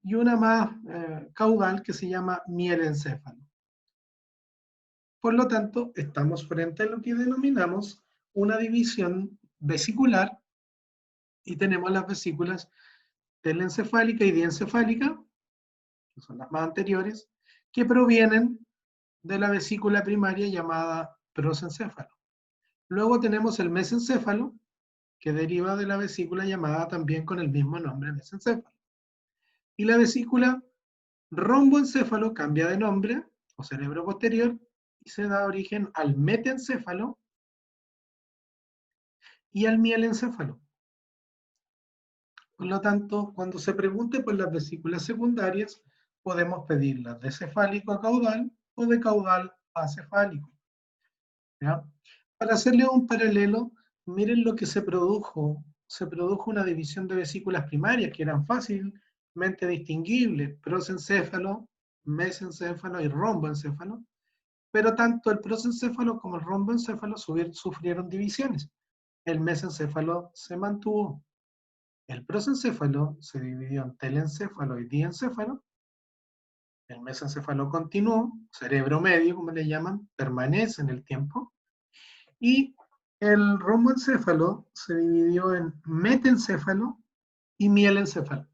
y una más caudal, que se llama mielencéfalo. Por lo tanto, estamos frente a lo que denominamos una división vesicular, y tenemos las vesículas telencefálica y diencefálica, que son las más anteriores, que provienen de la vesícula primaria llamada prosencéfalo. Luego tenemos el mesencéfalo, que deriva de la vesícula llamada también con el mismo nombre, mesencéfalo. Y la vesícula romboencéfalo cambia de nombre, o cerebro posterior, y se da origen al metencéfalo y al mielencéfalo. Por lo tanto, cuando se pregunte por las vesículas secundarias, podemos pedirlas de cefálico a caudal o de caudal a cefálico, ¿ya? Para hacerle un paralelo, miren lo que se produjo se produjo una división de vesículas primarias que eran fácilmente distinguibles, prosencéfalo, mesencéfalo y romboencéfalo, pero tanto el prosencéfalo como el romboencéfalo sufrieron divisiones. El mesencéfalo se mantuvo. El prosencéfalo se dividió en telencéfalo y diencéfalo. El mesencéfalo continuó, cerebro medio, como le llaman, permanece en el tiempo. Y el romboencéfalo se dividió en metencéfalo y mielencéfalo.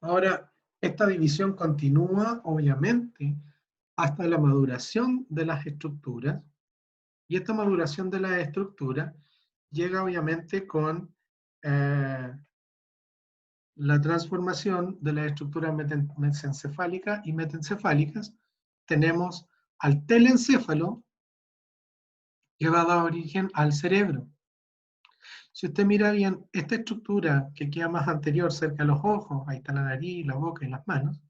Ahora, esta división continúa, obviamente, hasta la maduración de las estructuras, y esta maduración de las estructuras llega, obviamente, con la transformación de las estructuras mesencefálicas y metencefálicas. Tenemos al telencéfalo, que va a dar origen al cerebro. Si usted mira bien esta estructura que queda más anterior, cerca de los ojos, ahí está la nariz, la boca y las manos,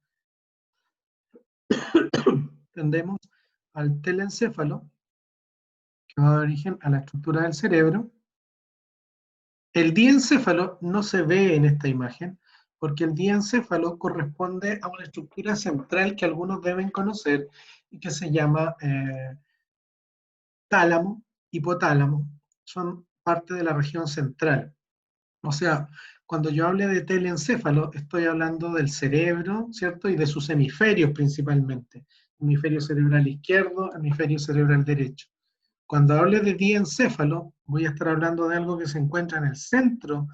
tendemos al telencéfalo, que va a dar origen a la estructura del cerebro. El diencéfalo no se ve en esta imagen, porque el diencéfalo corresponde a una estructura central que algunos deben conocer y que se llama tálamo, hipotálamo. Son parte de la región central. O sea, cuando yo hable de telencéfalo, estoy hablando del cerebro, ¿cierto? Y de sus hemisferios principalmente. Hemisferio cerebral izquierdo, hemisferio cerebral derecho. Cuando hable de diencéfalo, voy a estar hablando de algo que se encuentra en el centro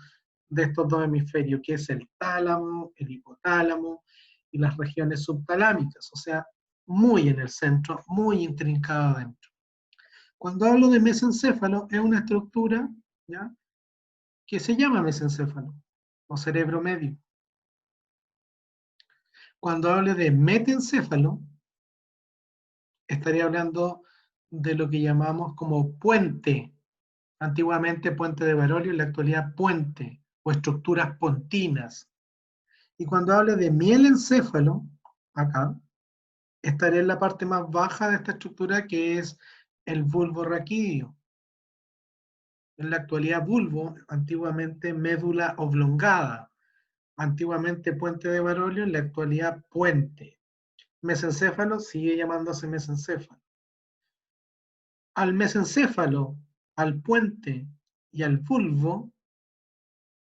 de estos dos hemisferios, que es el tálamo, el hipotálamo y las regiones subtalámicas, o sea, muy en el centro, muy intrincado adentro. Cuando hablo de mesencéfalo, es una estructura, ¿ya?, que se llama mesencéfalo, o cerebro medio. Cuando hable de metencéfalo, estaría hablando de lo que llamamos como puente, antiguamente puente de Baroglio, en la actualidad puente, o estructuras pontinas. Y cuando hable de mielencéfalo, acá, estaré en la parte más baja de esta estructura, que es el bulbo raquídeo. En la actualidad bulbo, antiguamente médula oblongada, antiguamente puente de Baroglio, en la actualidad puente. Mesencéfalo sigue llamándose mesencéfalo. Al mesencéfalo, al puente y al bulbo,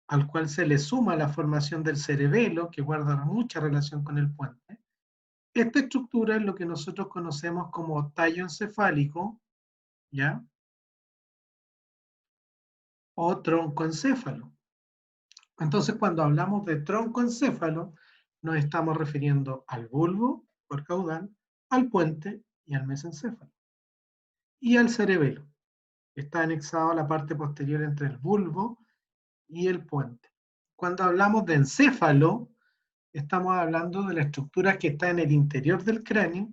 al cual se le suma la formación del cerebelo, que guarda mucha relación con el puente, esta estructura es lo que nosotros conocemos como tallo encefálico, ¿ya?, o troncoencéfalo. Entonces, cuando hablamos de troncoencéfalo, nos estamos refiriendo al bulbo, por caudal, al puente y al mesencéfalo. Y al cerebelo, que está anexado a la parte posterior entre el bulbo y el puente. Cuando hablamos de encéfalo, estamos hablando de la estructura que está en el interior del cráneo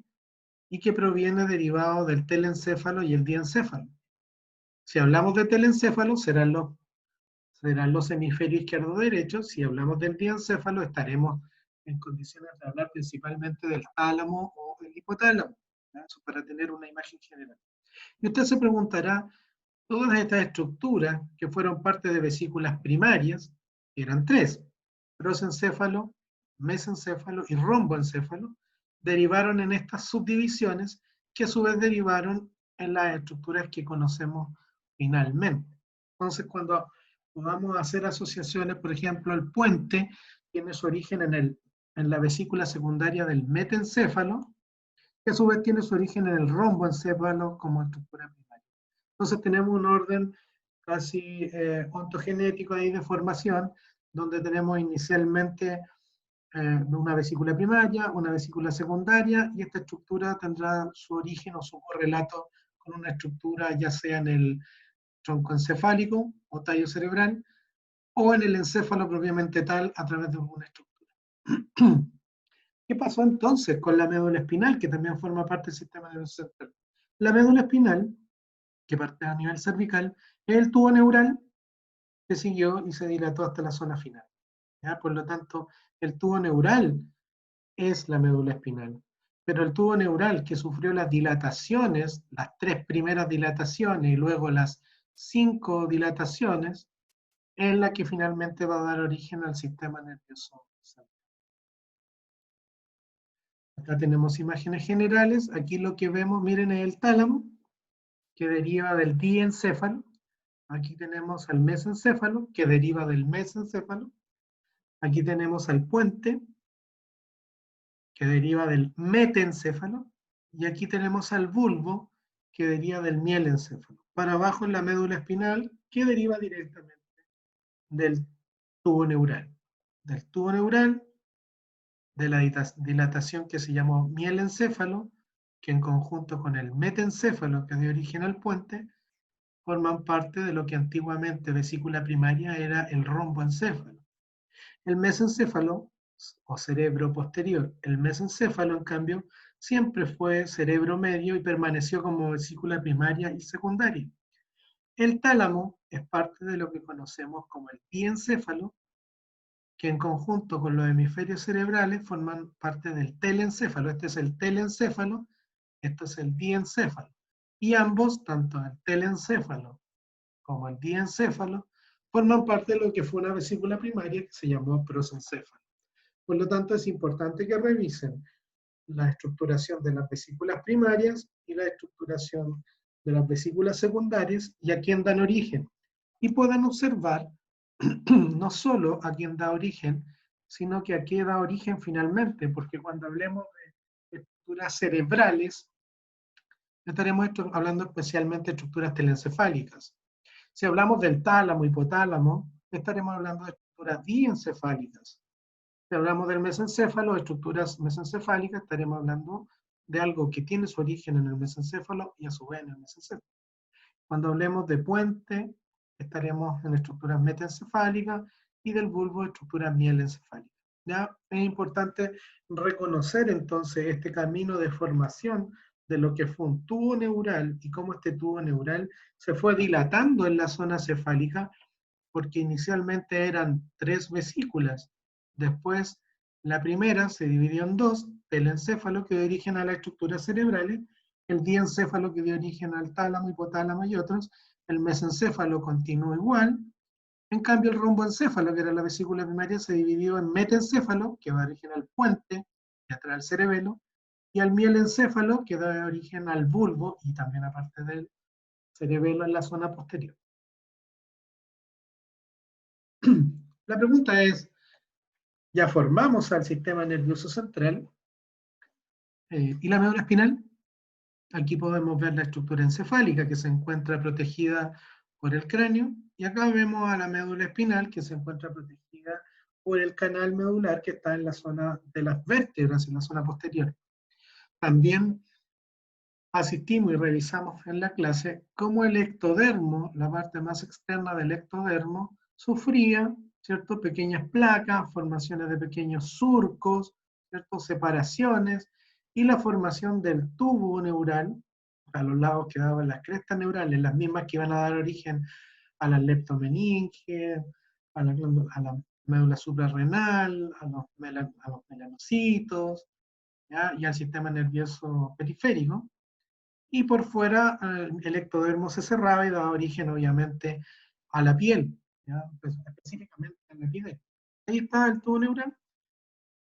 y que proviene derivado del telencéfalo y el diencéfalo. Si hablamos de telencéfalo, serán los hemisferios izquierdo-derecho. Si hablamos del diencéfalo, estaremos en condiciones de hablar principalmente del tálamo o del hipotálamo, ¿ya?, eso para tener una imagen general. Y usted se preguntará, todas estas estructuras que fueron parte de vesículas primarias, que eran tres, prosencéfalo, mesencéfalo y romboencéfalo, derivaron en estas subdivisiones, que a su vez derivaron en las estructuras que conocemos finalmente. Entonces, cuando vamos a hacer asociaciones, por ejemplo, el puente tiene su origen en la vesícula secundaria del metencéfalo, que a su vez tiene su origen en el romboencéfalo como estructura primaria. Entonces tenemos un orden casi ontogenético ahí de formación, donde tenemos inicialmente una vesícula primaria, una vesícula secundaria, y esta estructura tendrá su origen o su correlato con una estructura ya sea en el tronco encefálico o tallo cerebral, o en el encéfalo propiamente tal, a través de alguna estructura. ¿Qué pasó entonces con la médula espinal, que también forma parte del sistema nervioso central? La médula espinal, que parte a nivel cervical, es el tubo neural que siguió y se dilató hasta la zona final, ¿ya? Por lo tanto, el tubo neural es la médula espinal. Pero el tubo neural que sufrió las dilataciones, las tres primeras dilataciones y luego las 5 dilataciones, es la que finalmente va a dar origen al sistema nervioso central. Acá tenemos imágenes generales. Aquí lo que vemos, miren, es el tálamo, que deriva del diencéfalo. Aquí tenemos al mesencéfalo, que deriva del mesencéfalo. Aquí tenemos al puente, que deriva del metencéfalo. Y aquí tenemos al bulbo, que deriva del mielencéfalo. Para abajo en la médula espinal, que deriva directamente del tubo neural. Del tubo neural, de la dilatación que se llamó mielencéfalo, que en conjunto con el metencéfalo, que dio origen al puente, forman parte de lo que antiguamente vesícula primaria era el romboencéfalo. El mesencéfalo, o cerebro posterior, el mesencéfalo, en cambio, siempre fue cerebro medio y permaneció como vesícula primaria y secundaria. El tálamo es parte de lo que conocemos como el diencéfalo, que en conjunto con los hemisferios cerebrales forman parte del telencéfalo. Este es el telencéfalo, esto es el diencéfalo. Y ambos, tanto el telencéfalo como el diencéfalo, forman parte de lo que fue una vesícula primaria que se llamó prosencéfalo. Por lo tanto, es importante que revisen la estructuración de las vesículas primarias y la estructuración de las vesículas secundarias y a quién dan origen. Y puedan observar no solo a quién da origen, sino que a qué da origen finalmente, porque cuando hablemos de estructuras cerebrales, estaremos hablando especialmente de estructuras telencefálicas. Si hablamos del tálamo, hipotálamo, estaremos hablando de estructuras diencefálicas. Si hablamos del mesencéfalo, estructuras mesencefálicas, estaremos hablando de algo que tiene su origen en el mesencéfalo y a su vez en el mesencéfalo. Cuando hablemos de puente, estaremos en estructuras metencefálicas y del bulbo, estructuras mielencefálicas. ¿Ya? Es importante reconocer entonces este camino de formación de lo que fue un tubo neural y cómo este tubo neural se fue dilatando en la zona cefálica, porque inicialmente eran 3 vesículas. Después, la primera se dividió en 2, el encéfalo que dio origen a las estructuras cerebrales, el diencéfalo que dio origen al tálamo, hipotálamo y otros, el mesencéfalo continuó igual, en cambio el romboencéfalo, que era la vesícula primaria, se dividió en metencéfalo, que da origen al puente, que atrae al cerebelo, y al mielencéfalo, que da origen al bulbo, y también aparte del cerebelo en la zona posterior. La pregunta es, ya formamos al sistema nervioso central y la médula espinal. Aquí podemos ver la estructura encefálica que se encuentra protegida por el cráneo, y acá vemos a la médula espinal que se encuentra protegida por el canal medular que está en la zona de las vértebras, en la zona posterior. También asistimos y revisamos en la clase cómo el ectodermo, la parte más externa del ectodermo, sufría, ¿cierto?, pequeñas placas, formaciones de pequeños surcos, ¿cierto?, separaciones, y la formación del tubo neural, a los lados quedaban las crestas neurales, las mismas que iban a dar origen a la leptomeninge, a la médula suprarrenal, a los melanocitos, ¿ya?, y al sistema nervioso periférico. Y por fuera el ectodermo se cerraba y daba origen obviamente a la piel, ¿ya? Pues, específicamente a la epidermis. Ahí está el tubo neural.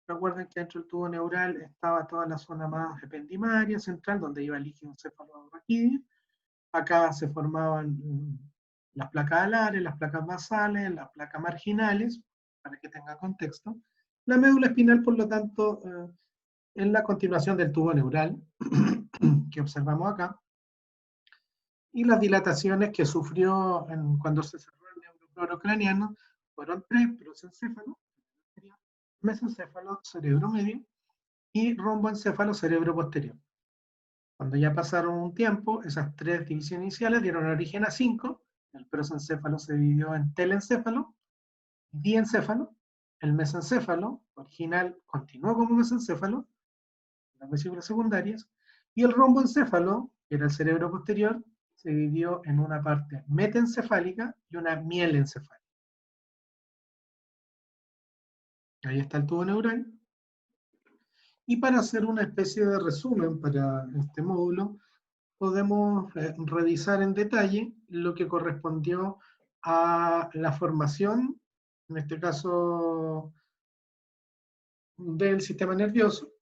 Recuerden que dentro del tubo neural estaba toda la zona más ependimaria, central, donde iba el líquido encefalorraquídeo. Acá se formaban las placas alares, las placas basales, las placas marginales, para que tenga contexto. La médula espinal, por lo tanto, es la continuación del tubo neural que observamos acá, y las dilataciones que sufrió cuando se cerró el neurocloro craneano fueron 3, prosencéfalo, mesencéfalo, cerebro medio, y romboencéfalo, cerebro posterior. Cuando ya pasaron un tiempo, esas 3 divisiones iniciales dieron origen a 5, el prosencéfalo se dividió en telencéfalo, diencéfalo, el mesencéfalo original continuó como mesencéfalo, las vesículas secundarias, y el romboencéfalo, que era el cerebro posterior, se dividió en una parte metencefálica y una mielencefálica. Ahí está el tubo neural. Y para hacer una especie de resumen para este módulo, podemos revisar en detalle lo que correspondió a la formación, en este caso del sistema nervioso.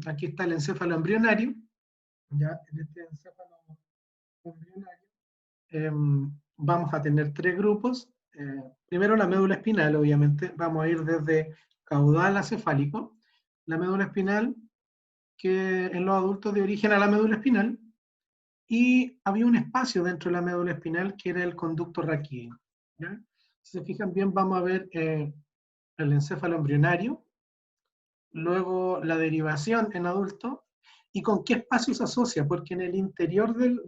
Aquí está el encéfalo embrionario, ya en este encéfalo embrionario vamos a tener tres grupos. Primero la médula espinal, obviamente, vamos a ir desde caudal a cefálico. La médula espinal, que en los adultos de origen a la médula espinal, y había un espacio dentro de la médula espinal que era el conducto raquídeo. ¿Ya? Si se fijan bien, vamos a ver el encéfalo embrionario, luego la derivación en adulto, y con qué espacio se asocia, porque en el interior del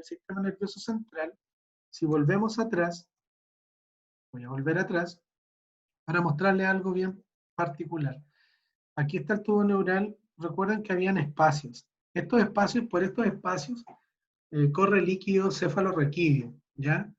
sistema nervioso central, si volvemos atrás, voy a volver atrás, para mostrarles algo bien particular. Aquí está el tubo neural, recuerden que habían espacios. Por estos espacios, corre líquido cefalorraquídeo, ¿ya?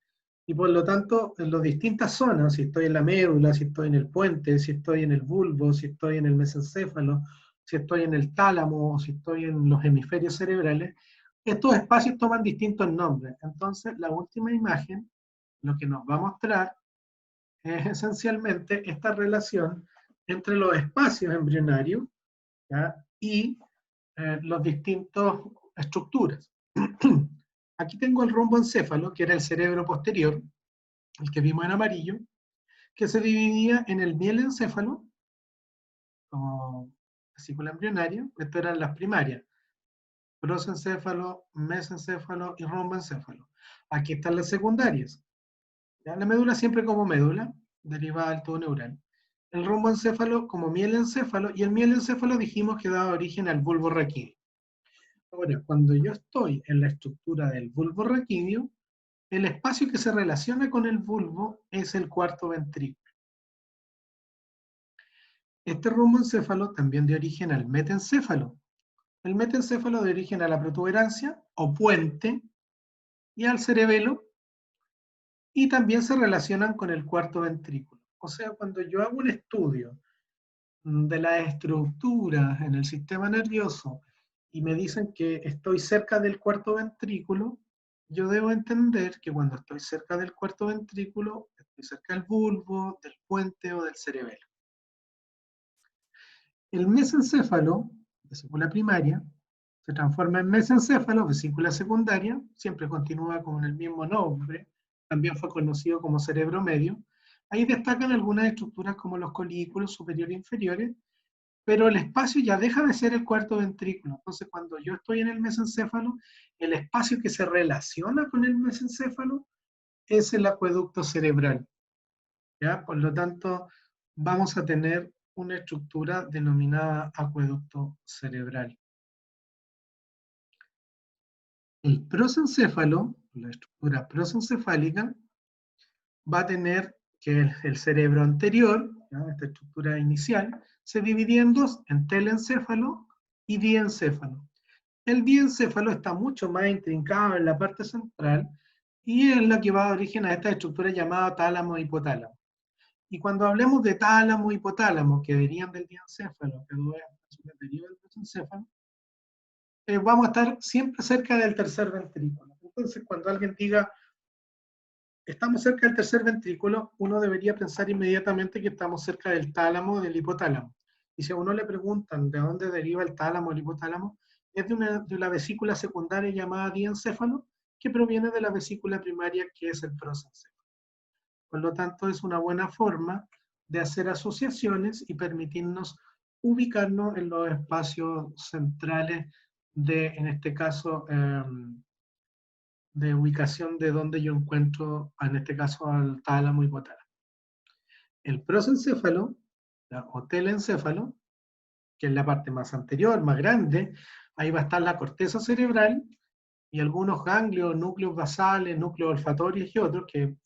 Y por lo tanto, en las distintas zonas, si estoy en la médula, si estoy en el puente, si estoy en el bulbo, si estoy en el mesencéfalo, si estoy en el tálamo, o si estoy en los hemisferios cerebrales, estos espacios toman distintos nombres. Entonces, la última imagen, lo que nos va a mostrar es esencialmente esta relación entre los espacios embrionarios, ¿ya? Y las distintas estructuras. Aquí tengo el romboencéfalo, que era el cerebro posterior, el que vimos en amarillo, que se dividía en el mielencéfalo, como vesícula embrionaria, estas eran las primarias, prosencéfalo, mesencéfalo y romboencéfalo. Aquí están las secundarias. ¿Ya? La médula siempre como médula, derivada del tubo neural. El romboencéfalo como mielencéfalo, y el mielencéfalo dijimos que daba origen al bulbo raquídeo. Ahora, cuando yo estoy en la estructura del bulbo raquídeo, el espacio que se relaciona con el bulbo es el cuarto ventrículo. Este romboencéfalo también de origen al metencéfalo. El metencéfalo de origen a la protuberancia o puente y al cerebelo, y también se relacionan con el cuarto ventrículo. O sea, cuando yo hago un estudio de la estructura en el sistema nervioso y me dicen que estoy cerca del cuarto ventrículo, yo debo entender que cuando estoy cerca del cuarto ventrículo, estoy cerca del bulbo, del puente o del cerebelo. El mesencéfalo, vesícula primaria, se transforma en mesencéfalo, vesícula secundaria, siempre continúa con el mismo nombre, también fue conocido como cerebro medio. Ahí destacan algunas estructuras como los colículos superiores e inferiores, pero el espacio ya deja de ser el cuarto ventrículo. Entonces, cuando yo estoy en el mesencéfalo, el espacio que se relaciona con el mesencéfalo es el acueducto cerebral. ¿Ya? Por lo tanto, vamos a tener una estructura denominada acueducto cerebral. El prosencéfalo, la estructura prosencefálica, va a tener que el cerebro anterior, ¿ya? Esta estructura inicial, se divide en dos, en telencéfalo y diencéfalo. El diencéfalo está mucho más intrincado en la parte central y es la que va a dar origen a esta estructura llamada tálamo e hipotálamo. Y cuando hablemos de tálamo y hipotálamo, que derivan del diencéfalo, que derivan del prosencéfalo, vamos a estar siempre cerca del tercer ventrículo. Entonces, cuando alguien diga, estamos cerca del tercer ventrículo, uno debería pensar inmediatamente que estamos cerca del tálamo o del hipotálamo. Y si a uno le preguntan de dónde deriva el tálamo o el hipotálamo, es de la vesícula secundaria llamada diencéfalo, que proviene de la vesícula primaria, que es el prosencéfalo. Por lo tanto, es una buena forma de hacer asociaciones y permitirnos ubicarnos en los espacios centrales de, en este caso, de ubicación de donde yo encuentro, en este caso, al tálamo hipotálamo. El prosencéfalo, o telencéfalo, que es la parte más anterior, más grande, ahí va a estar la corteza cerebral y algunos ganglios, núcleos basales, núcleos olfatorios y otros, que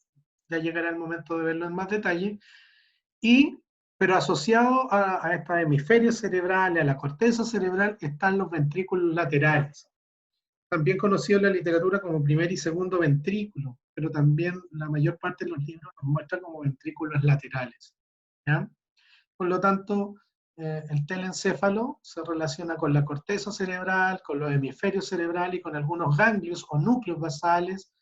ya llegará el momento de verlo en más detalle, pero asociado a estos hemisferios cerebrales, a la corteza cerebral, están los ventrículos laterales, también conocido en la literatura como primer y segundo ventrículo, pero también la mayor parte de los libros nos muestran como ventrículos laterales. ¿Ya? Por lo tanto, el telencéfalo se relaciona con la corteza cerebral, con los hemisferios cerebrales y con algunos ganglios o núcleos basales,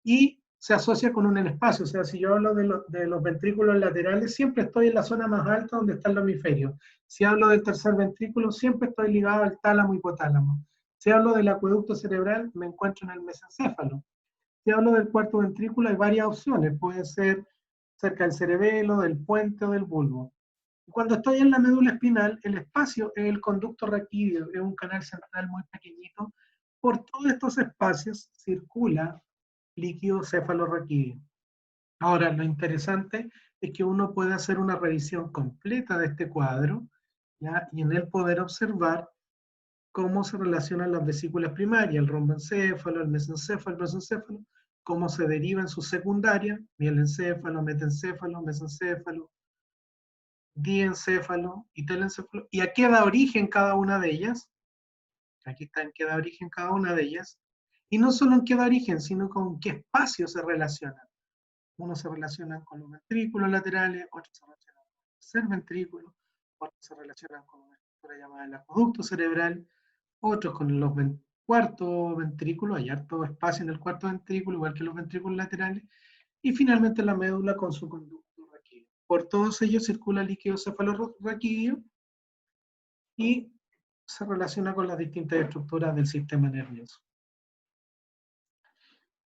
y se asocia con un espacio. O sea, si yo hablo de los ventrículos laterales, siempre estoy en la zona más alta donde está el hemisferio. Si hablo del tercer ventrículo, siempre estoy ligado al tálamo hipotálamo. Si hablo del acueducto cerebral, me encuentro en el mesencéfalo. Si hablo del cuarto ventrículo, hay varias opciones. Puede ser cerca del cerebelo, del puente o del bulbo. Cuando estoy en la médula espinal, el espacio es el conducto raquídeo, es un canal central muy pequeñito. Por todos estos espacios circula líquido cefalorraquídeo. Ahora, lo interesante es que uno puede hacer una revisión completa de este cuadro, ¿ya? Y en él poder observar cómo se relacionan las vesículas primarias, el romboencéfalo, el mesencéfalo, el prosencéfalo, cómo se deriva en su secundaria, mielencéfalo, metencéfalo, mesencéfalo, diencéfalo y telencéfalo, y a qué da origen cada una de ellas. Aquí está en qué da origen cada una de ellas. Y no solo en qué da origen, sino con qué espacio se relacionan. Unos se relacionan con los ventrículos laterales, otros se relacionan con el tercer ventrículo, otros se relacionan con una estructura llamada el acueducto cerebral, otros con los cuarto ventrículo, hay harto espacio en el cuarto ventrículo, igual que los ventrículos laterales, y finalmente la médula con su conducto raquídeo. Por todos ellos circula líquido cefalorraquídeo y se relaciona con las distintas estructuras del sistema nervioso.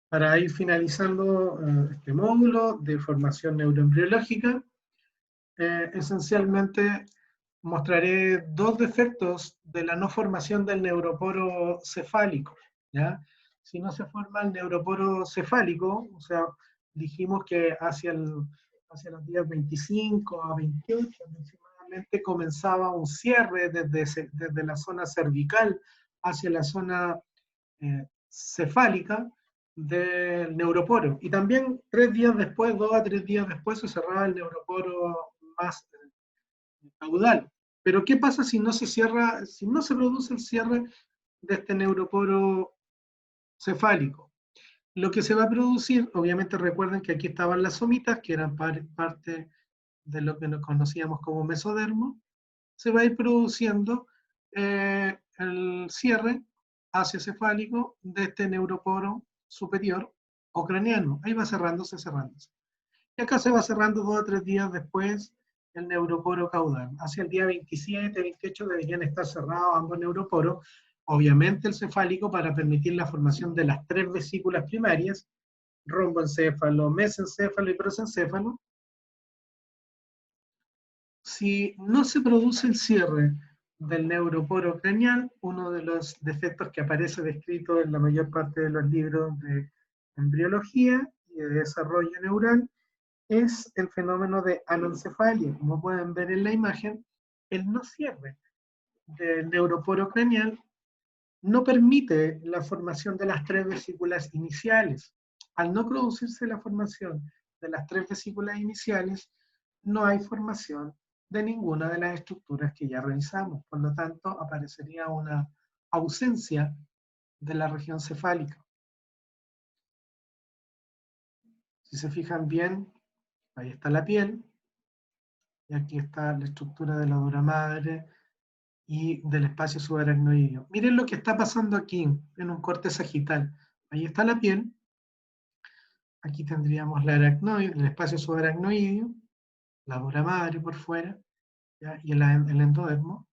Para ir finalizando este módulo de formación neuroembriológica, esencialmente mostraré dos defectos de la no formación del neuroporo cefálico, ¿ya? Si no se forma el neuroporo cefálico, o sea, dijimos que hacia los días 25 a 28 aproximadamente comenzaba un cierre desde la zona cervical hacia la zona cefálica del neuroporo. Y también 3 días después, 2 a 3 días después, se cerraba el neuroporo más caudal. Pero ¿qué pasa si no se cierra, si no se produce el cierre de este neuroporo cefálico? Lo que se va a producir, obviamente recuerden que aquí estaban las somitas, que eran parte de lo que nos conocíamos como mesodermo, se va a ir produciendo el cierre acecefálico de este neuroporo superior o craneano. Ahí va cerrándose, cerrándose. Y acá se va cerrando 2 a 3 días después el neuroporo caudal. Hacia el día 27, 28 deberían estar cerrados ambos neuroporos. Obviamente el cefálico para permitir la formación de las 3 vesículas primarias, romboencéfalo, mesencéfalo y prosencéfalo. Si no se produce el cierre del neuroporo craneal, uno de los defectos que aparece descrito en la mayor parte de los libros de embriología y de desarrollo neural, es el fenómeno de anencefalia. Como pueden ver en la imagen, el no cierre del neuroporo craneal no permite la formación de las 3 vesículas iniciales. Al no producirse la formación de las 3 vesículas iniciales, no hay formación de ninguna de las estructuras que ya revisamos. Por lo tanto, aparecería una ausencia de la región cefálica. Si se fijan bien, ahí está la piel, y aquí está la estructura de la dura madre y del espacio subaracnoideo. Miren lo que está pasando aquí en un corte sagital. Ahí está la piel, aquí tendríamos la aracnoide, el espacio subaracnoideo, la dura madre por fuera, ¿ya? Y el endodermo.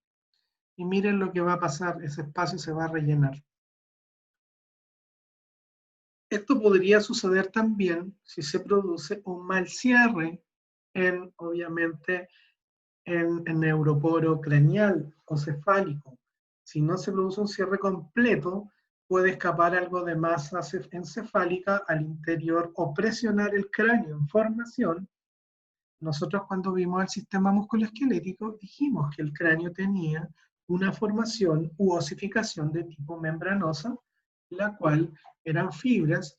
Y miren lo que va a pasar, ese espacio se va a rellenar. Esto podría suceder también si se produce un mal cierre obviamente, en neuroporo craneal o cefálico. Si no se produce un cierre completo, puede escapar algo de masa encefálica al interior o presionar el cráneo en formación. Nosotros cuando vimos el sistema musculoesquelético dijimos que el cráneo tenía una formación u osificación de tipo membranosa, la cual eran fibras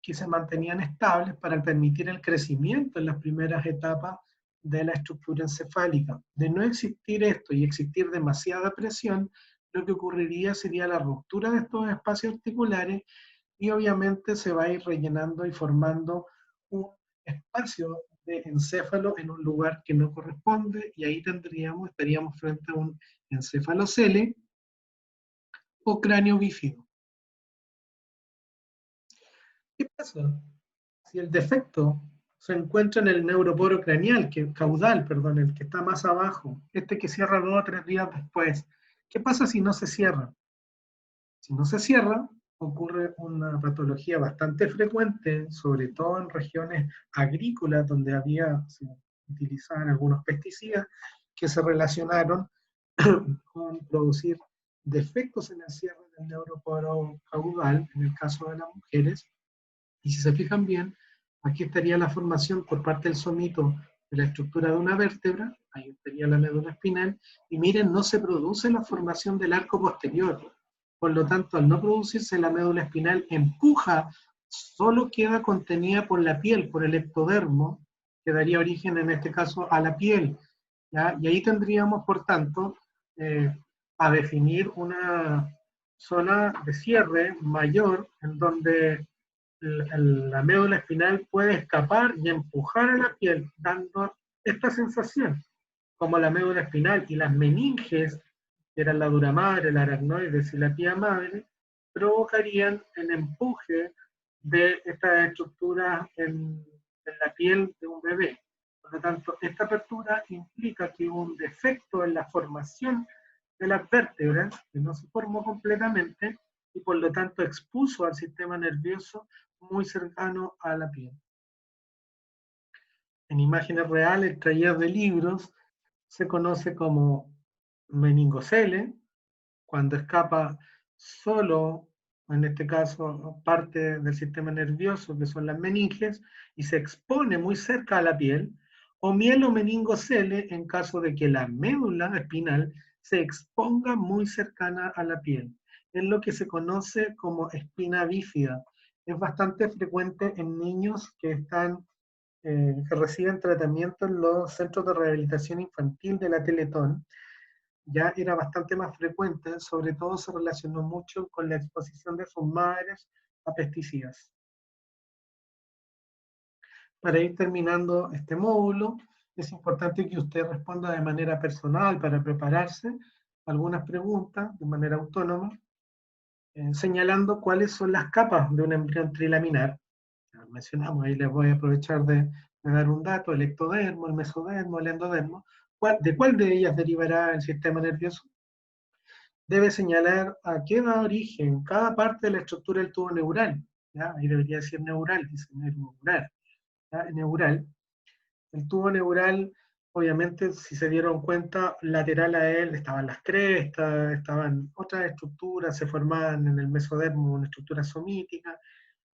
que se mantenían estables para permitir el crecimiento en las primeras etapas de la estructura encefálica. De no existir esto y existir demasiada presión, lo que ocurriría sería la ruptura de estos espacios articulares y obviamente se va a ir rellenando y formando un espacio de encéfalo en un lugar que no corresponde, y ahí estaríamos frente a un encéfalocele o cráneo bífido. ¿Qué pasa si el defecto se encuentra en el neuroporo craneal, caudal, perdón, el que está más abajo, este que cierra 2 o 3 días después? ¿Qué pasa si no se cierra? Si no se cierra, ocurre una patología bastante frecuente, sobre todo en regiones agrícolas donde se utilizaban algunos pesticidas que se relacionaron con producir defectos en el cierre del neuroporo caudal, en el caso de las mujeres. Y si se fijan bien, aquí estaría la formación por parte del somito de la estructura de una vértebra, ahí estaría la médula espinal, y miren, no se produce la formación del arco posterior. Por lo tanto, al no producirse la médula espinal, empuja, solo queda contenida por la piel, por el ectodermo, que daría origen en este caso a la piel. ¿Ya? Y ahí tendríamos, por tanto, a definir una zona de cierre mayor en donde la médula espinal puede escapar y empujar a la piel, dando esta sensación, como la médula espinal y las meninges, que eran la dura madre, la aracnoides y la tía madre, provocarían el empuje de estas estructuras en la piel de un bebé. Por lo tanto, esta apertura implica que hubo un defecto en la formación de las vértebras, que no se formó completamente, y por lo tanto expuso al sistema nervioso muy cercano a la piel. En imágenes reales extraídas de libros, se conoce como meningocele, cuando escapa solo, en este caso, parte del sistema nervioso, que son las meninges, y se expone muy cerca a la piel, o mielomeningocele en caso de que la médula espinal se exponga muy cercana a la piel. Es lo que se conoce como espina bífida. Es bastante frecuente en niños que reciben tratamiento en los centros de rehabilitación infantil de la Teletón. Ya era bastante más frecuente, sobre todo se relacionó mucho con la exposición de sus madres a pesticidas. Para ir terminando este módulo, es importante que usted responda de manera personal para prepararse algunas preguntas de manera autónoma, señalando cuáles son las capas de un embrión trilaminar. Ya mencionamos, ahí les voy a aprovechar de dar un dato: el ectodermo, el mesodermo, el endodermo. ¿De cuál de ellas derivará el sistema nervioso? Debe señalar a qué da origen cada parte de la estructura del tubo neural. ¿Ya? Ahí debería decir neural, dice neural. ¿Ya? Neural. El tubo neural, obviamente, si se dieron cuenta, lateral a él estaban las crestas, estaban otras estructuras, se formaban en el mesodermo una estructura somítica,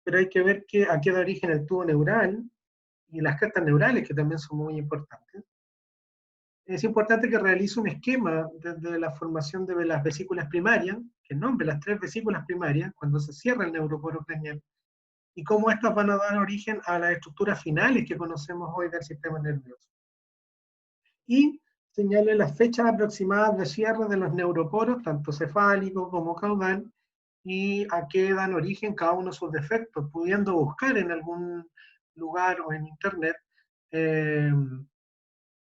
pero hay que ver a qué da origen el tubo neural y las crestas neurales, que también son muy importantes. Es importante que realice un esquema desde la formación de las vesículas primarias, que nombre las 3 vesículas primarias, cuando se cierra el neuroporo craneal, y cómo estas van a dar origen a las estructuras finales que conocemos hoy del sistema nervioso. Y señale las fechas aproximadas de cierre de los neuroporos, tanto cefálico como caudal, y a qué dan origen cada uno de sus defectos, pudiendo buscar en algún lugar o en internet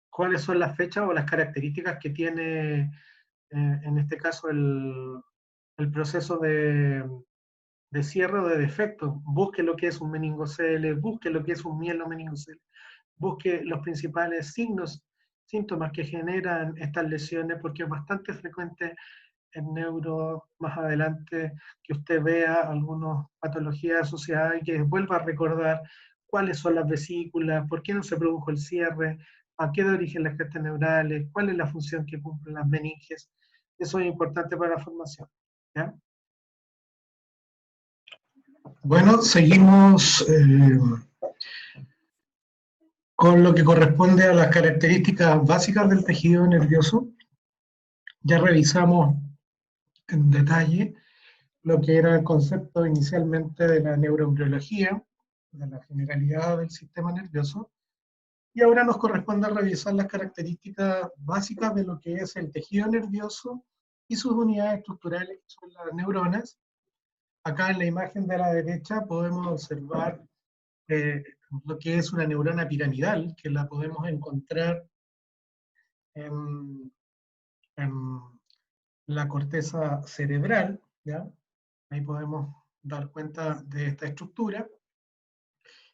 cuáles son las fechas o las características que tiene, en este caso, el proceso de cierre o de defecto. Busque lo que es un meningocele, busque lo que es un mielomeningocele, busque los principales síntomas que generan estas lesiones, porque es bastante frecuente en neuro más adelante que usted vea algunas patologías asociadas y que vuelva a recordar cuáles son las vesículas, por qué no se produjo el cierre, a qué da origen las crestas neurales, cuál es la función que cumplen las meninges. Eso es importante para la formación. ¿Ya? Bueno, seguimos con lo que corresponde a las características básicas del tejido nervioso. Ya revisamos en detalle lo que era el concepto inicialmente de la neuroembriología, de la generalidad del sistema nervioso, y ahora nos corresponde revisar las características básicas de lo que es el tejido nervioso y sus unidades estructurales, que son las neuronas. Acá en la imagen de la derecha podemos observar lo que es una neurona piramidal, que la podemos encontrar en, en la corteza cerebral, ¿ya? Ahí podemos dar cuenta de esta estructura.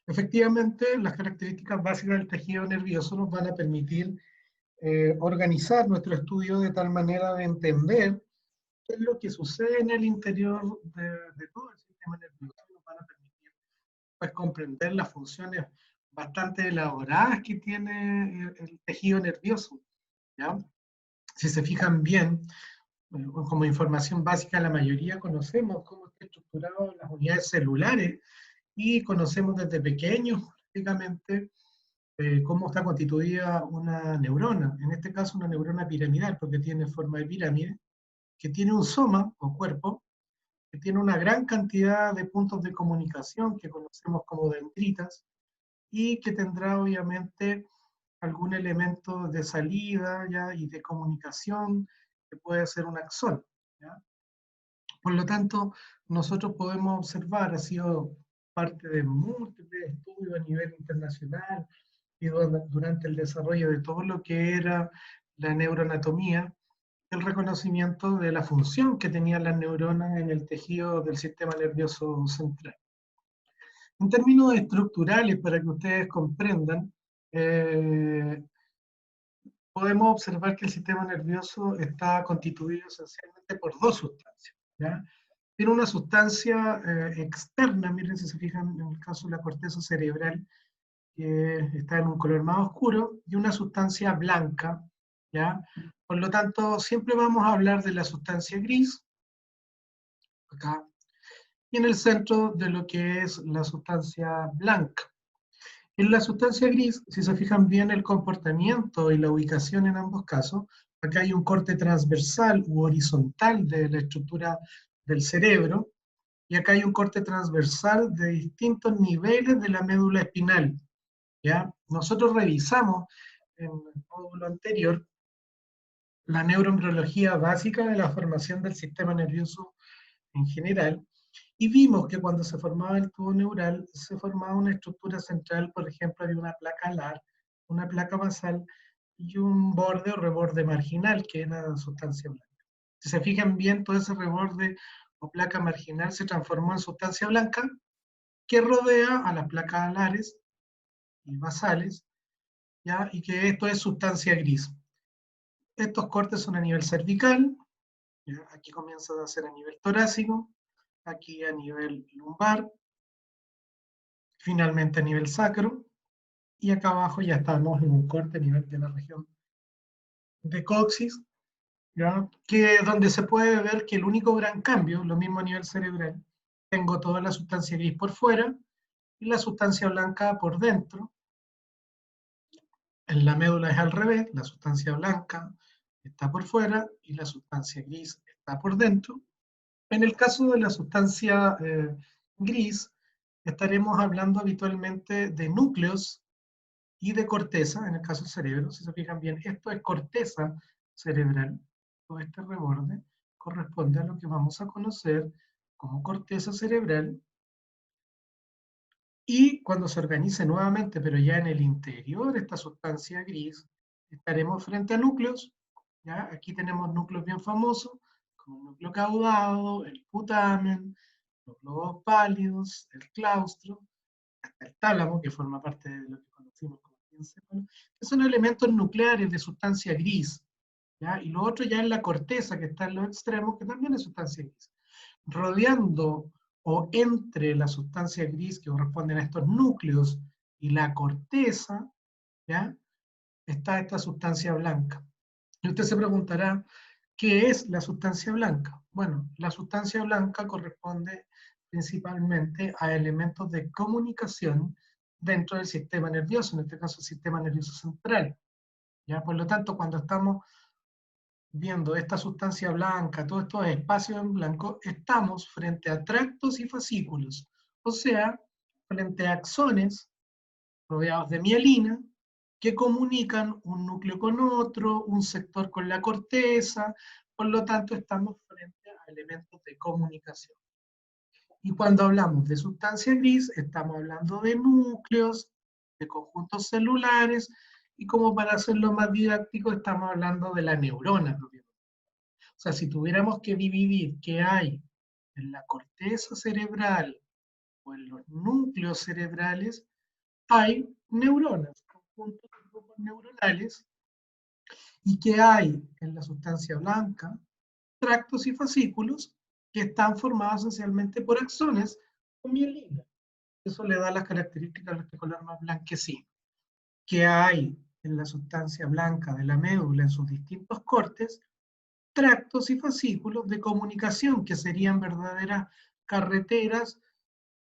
Efectivamente, las características básicas del tejido nervioso nos van a permitir organizar nuestro estudio de tal manera de entender qué es lo que sucede en el interior de todo el sistema nervioso. Nos van a permitir pues, comprender las funciones bastante elaboradas que tiene el tejido nervioso, ¿ya? Si se fijan bien, como información básica, la mayoría conocemos cómo está estructurado las unidades celulares y conocemos desde pequeños prácticamente cómo está constituida una neurona, en este caso una neurona piramidal, porque tiene forma de pirámide, que tiene un soma o cuerpo, que tiene una gran cantidad de puntos de comunicación que conocemos como dendritas, y que tendrá obviamente algún elemento de salida ¿ya? Y de comunicación, que puede ser un axón. ¿Ya? Por lo tanto, nosotros podemos observar, ha sido parte de múltiples estudios a nivel internacional y durante el desarrollo de todo lo que era la neuroanatomía, el reconocimiento de la función que tenían las neuronas en el tejido del sistema nervioso central. En términos estructurales, para que ustedes comprendan, eh, podemos observar que el sistema nervioso está constituido esencialmente por dos sustancias. ¿Ya? Tiene una sustancia externa, miren si se fijan en el caso de la corteza cerebral, que está en un color más oscuro, y una sustancia blanca, ¿ya? Por lo tanto, siempre vamos a hablar de la sustancia gris, acá, y en el centro de lo que es la sustancia blanca. En la sustancia gris, si se fijan bien el comportamiento y la ubicación en ambos casos, acá hay un corte transversal u horizontal de la estructura del cerebro, y acá hay un corte transversal de distintos niveles de la médula espinal. ¿Ya? Nosotros revisamos en el módulo anterior la neuroembriología básica de la formación del sistema nervioso en general, y vimos que cuando se formaba el tubo neural, se formaba una estructura central, por ejemplo, de una placa alar, una placa basal y un borde o reborde marginal, que era la sustancia blanca. Si se fijan bien, todo ese reborde o placa marginal se transformó en sustancia blanca que rodea a las placas alares y basales, ¿ya? Y que esto es sustancia gris. Estos cortes son a nivel cervical, ¿ya? Aquí comienza a ser a nivel torácico, aquí a nivel lumbar, finalmente a nivel sacro, y acá abajo ya estamos en un corte a nivel de la región de coxis, ¿ya? Que es donde se puede ver que el único gran cambio, lo mismo a nivel cerebral, tengo toda la sustancia gris por fuera y la sustancia blanca por dentro. En la médula es al revés, la sustancia blanca está por fuera y la sustancia gris está por dentro. En el caso de la sustancia gris, estaremos hablando habitualmente de núcleos y de corteza, en el caso del cerebro, si se fijan bien, esto es corteza cerebral, todo este reborde corresponde a lo que vamos a conocer como corteza cerebral, y cuando se organice nuevamente, pero ya en el interior de esta sustancia gris, estaremos frente a núcleos, ¿ya? Aquí tenemos núcleos bien famosos, como el núcleo caudado, el putamen, los globos pálidos, el claustro, hasta el tálamo, que forma parte de lo que conocimos como encéfalo, que son elementos nucleares de sustancia gris, ¿ya? Y lo otro ya es la corteza, que está en los extremos, que también es sustancia gris. Rodeando o entre la sustancia gris que corresponden a estos núcleos y la corteza, ¿ya? Está esta sustancia blanca. Y usted se preguntará, ¿qué es la sustancia blanca? Bueno, la sustancia blanca corresponde principalmente a elementos de comunicación dentro del sistema nervioso, en este caso el sistema nervioso central. ¿Ya? Por lo tanto, cuando estamos viendo esta sustancia blanca, todos estos espacios en blanco, estamos frente a tractos y fascículos, o sea, frente a axones rodeados de mielina, que comunican un núcleo con otro, un sector con la corteza, por lo tanto estamos frente a elementos de comunicación. Y cuando hablamos de sustancia gris, estamos hablando de núcleos, de conjuntos celulares, y como para hacerlo más didáctico, estamos hablando de la neurona propiamente. O sea, si tuviéramos que dividir qué hay en la corteza cerebral o en los núcleos cerebrales, hay neuronas, conjuntos de grupos neuronales, y qué hay en la sustancia blanca, tractos y fascículos, que están formados esencialmente por axones o mielina. Eso le da las características de este color más blanquecino. Que hay en la sustancia blanca de la médula en sus distintos cortes, tractos y fascículos de comunicación, que serían verdaderas carreteras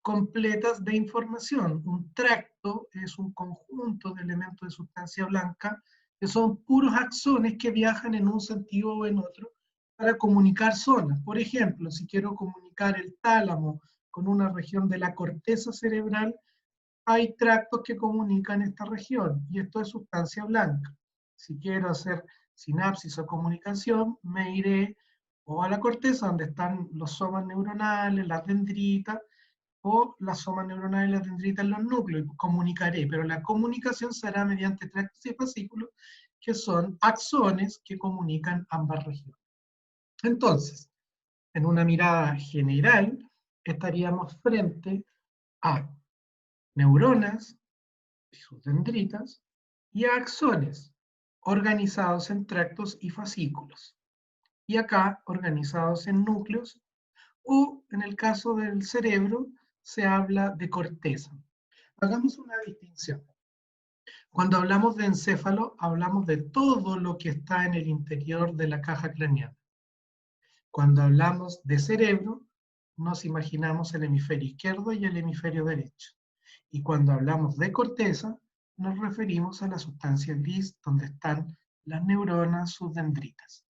completas de información. Un tracto es un conjunto de elementos de sustancia blanca que son puros axones que viajan en un sentido o en otro para comunicar zonas. Por ejemplo, si quiero comunicar el tálamo con una región de la corteza cerebral, hay tractos que comunican esta región, y esto es sustancia blanca. Si quiero hacer sinapsis o comunicación, me iré o a la corteza, donde están los somas neuronales, las dendritas, o las somas neuronales y las dendritas en los núcleos, y comunicaré, pero la comunicación se hará mediante tractos y fascículos, que son axones que comunican ambas regiones. Entonces, en una mirada general, estaríamos frente a neuronas y sus dendritas, y a axones, organizados en tractos y fascículos. Y acá, organizados en núcleos, o en el caso del cerebro, se habla de corteza. Hagamos una distinción. Cuando hablamos de encéfalo, hablamos de todo lo que está en el interior de la caja craneal. Cuando hablamos de cerebro, nos imaginamos el hemisferio izquierdo y el hemisferio derecho. Y cuando hablamos de corteza, nos referimos a la sustancia gris, donde están las neuronas, sus dendritas.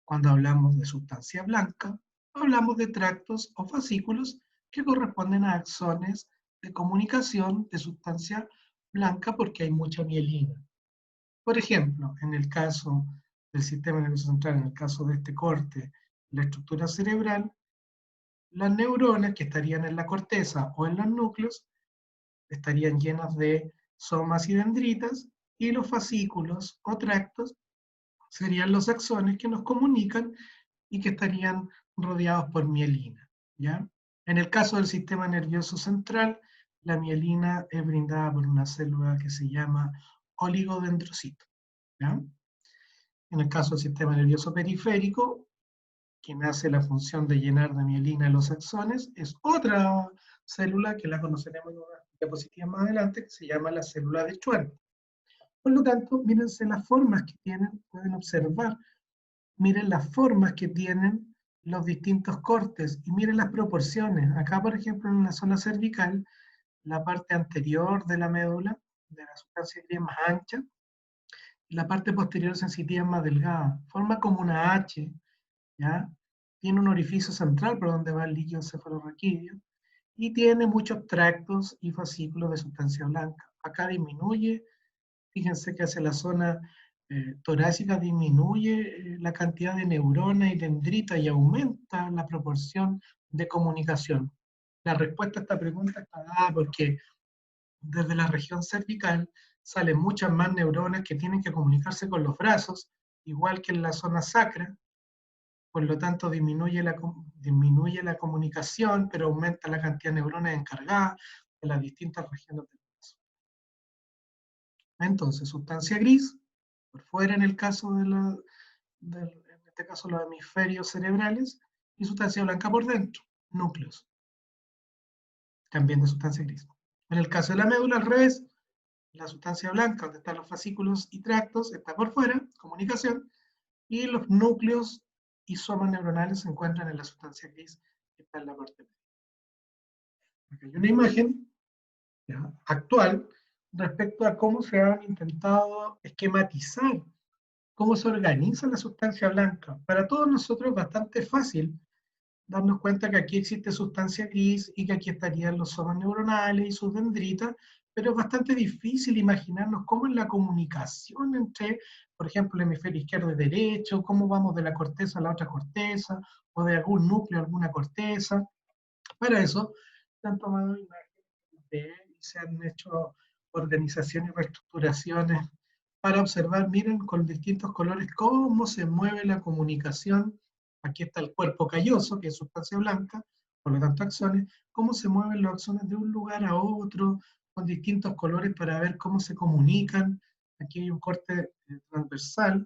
Cuando hablamos de sustancia blanca, hablamos de tractos o fascículos que corresponden a axones de comunicación de sustancia blanca, porque hay mucha mielina. Por ejemplo, en el caso del sistema nervioso central, en el caso de este corte, la estructura cerebral, las neuronas que estarían en la corteza o en los núcleos estarían llenas de somas y dendritas, y los fascículos o tractos serían los axones que nos comunican y que estarían rodeados por mielina, ¿ya? En el caso del sistema nervioso central, la mielina es brindada por una célula que se llama oligodendrocito, ¿ya? En el caso del sistema nervioso periférico, quien hace la función de llenar de mielina los axones, es otra célula que la conoceremos en una diapositiva más adelante, que se llama la célula de Schwann. Por lo tanto, mírense las formas que tienen, pueden observar, miren las formas que tienen los distintos cortes y miren las proporciones. Acá, por ejemplo, en la zona cervical, la parte anterior de la médula, de la sustancia gris, más ancha, y la parte posterior sensitiva más delgada. Forma como una H, ¿ya? Tiene un orificio central por donde va el líquido cefalorraquídeo, y tiene muchos tractos y fascículos de sustancia blanca. Acá disminuye, fíjense que hacia la zona torácica disminuye la cantidad de neuronas y dendritas y aumenta la proporción de comunicación. La respuesta a esta pregunta está dada porque desde la región cervical salen muchas más neuronas que tienen que comunicarse con los brazos, igual que en la zona sacra. Por lo tanto disminuye la comunicación, pero aumenta la cantidad de neuronas encargadas de las distintas regiones del brazo. Entonces, sustancia gris, por fuera en el caso en este caso los hemisferios cerebrales, y sustancia blanca por dentro, núcleos, también de sustancia gris. En el caso de la médula, al revés, la sustancia blanca, donde están los fascículos y tractos, está por fuera, comunicación, y los núcleos y somas neuronales se encuentran en la sustancia gris, que está en la parte media. Aquí hay una imagen, ¿ya?, actual respecto a cómo se han intentado esquematizar cómo se organiza la sustancia blanca. Para todos nosotros es bastante fácil darnos cuenta que aquí existe sustancia gris y que aquí estarían los somas neuronales y sus dendritas, pero es bastante difícil imaginarnos cómo es la comunicación entre, por ejemplo, el hemisferio izquierdo y derecho, cómo vamos de la corteza a la otra corteza, o de algún núcleo a alguna corteza. Para eso se han tomado imágenes y se han hecho organizaciones y reestructuraciones para observar, miren, con distintos colores, cómo se mueve la comunicación. Aquí está el cuerpo calloso, que es sustancia blanca, por lo tanto axones, cómo se mueven los axones de un lugar a otro, con distintos colores para ver cómo se comunican. Aquí hay un corte transversal,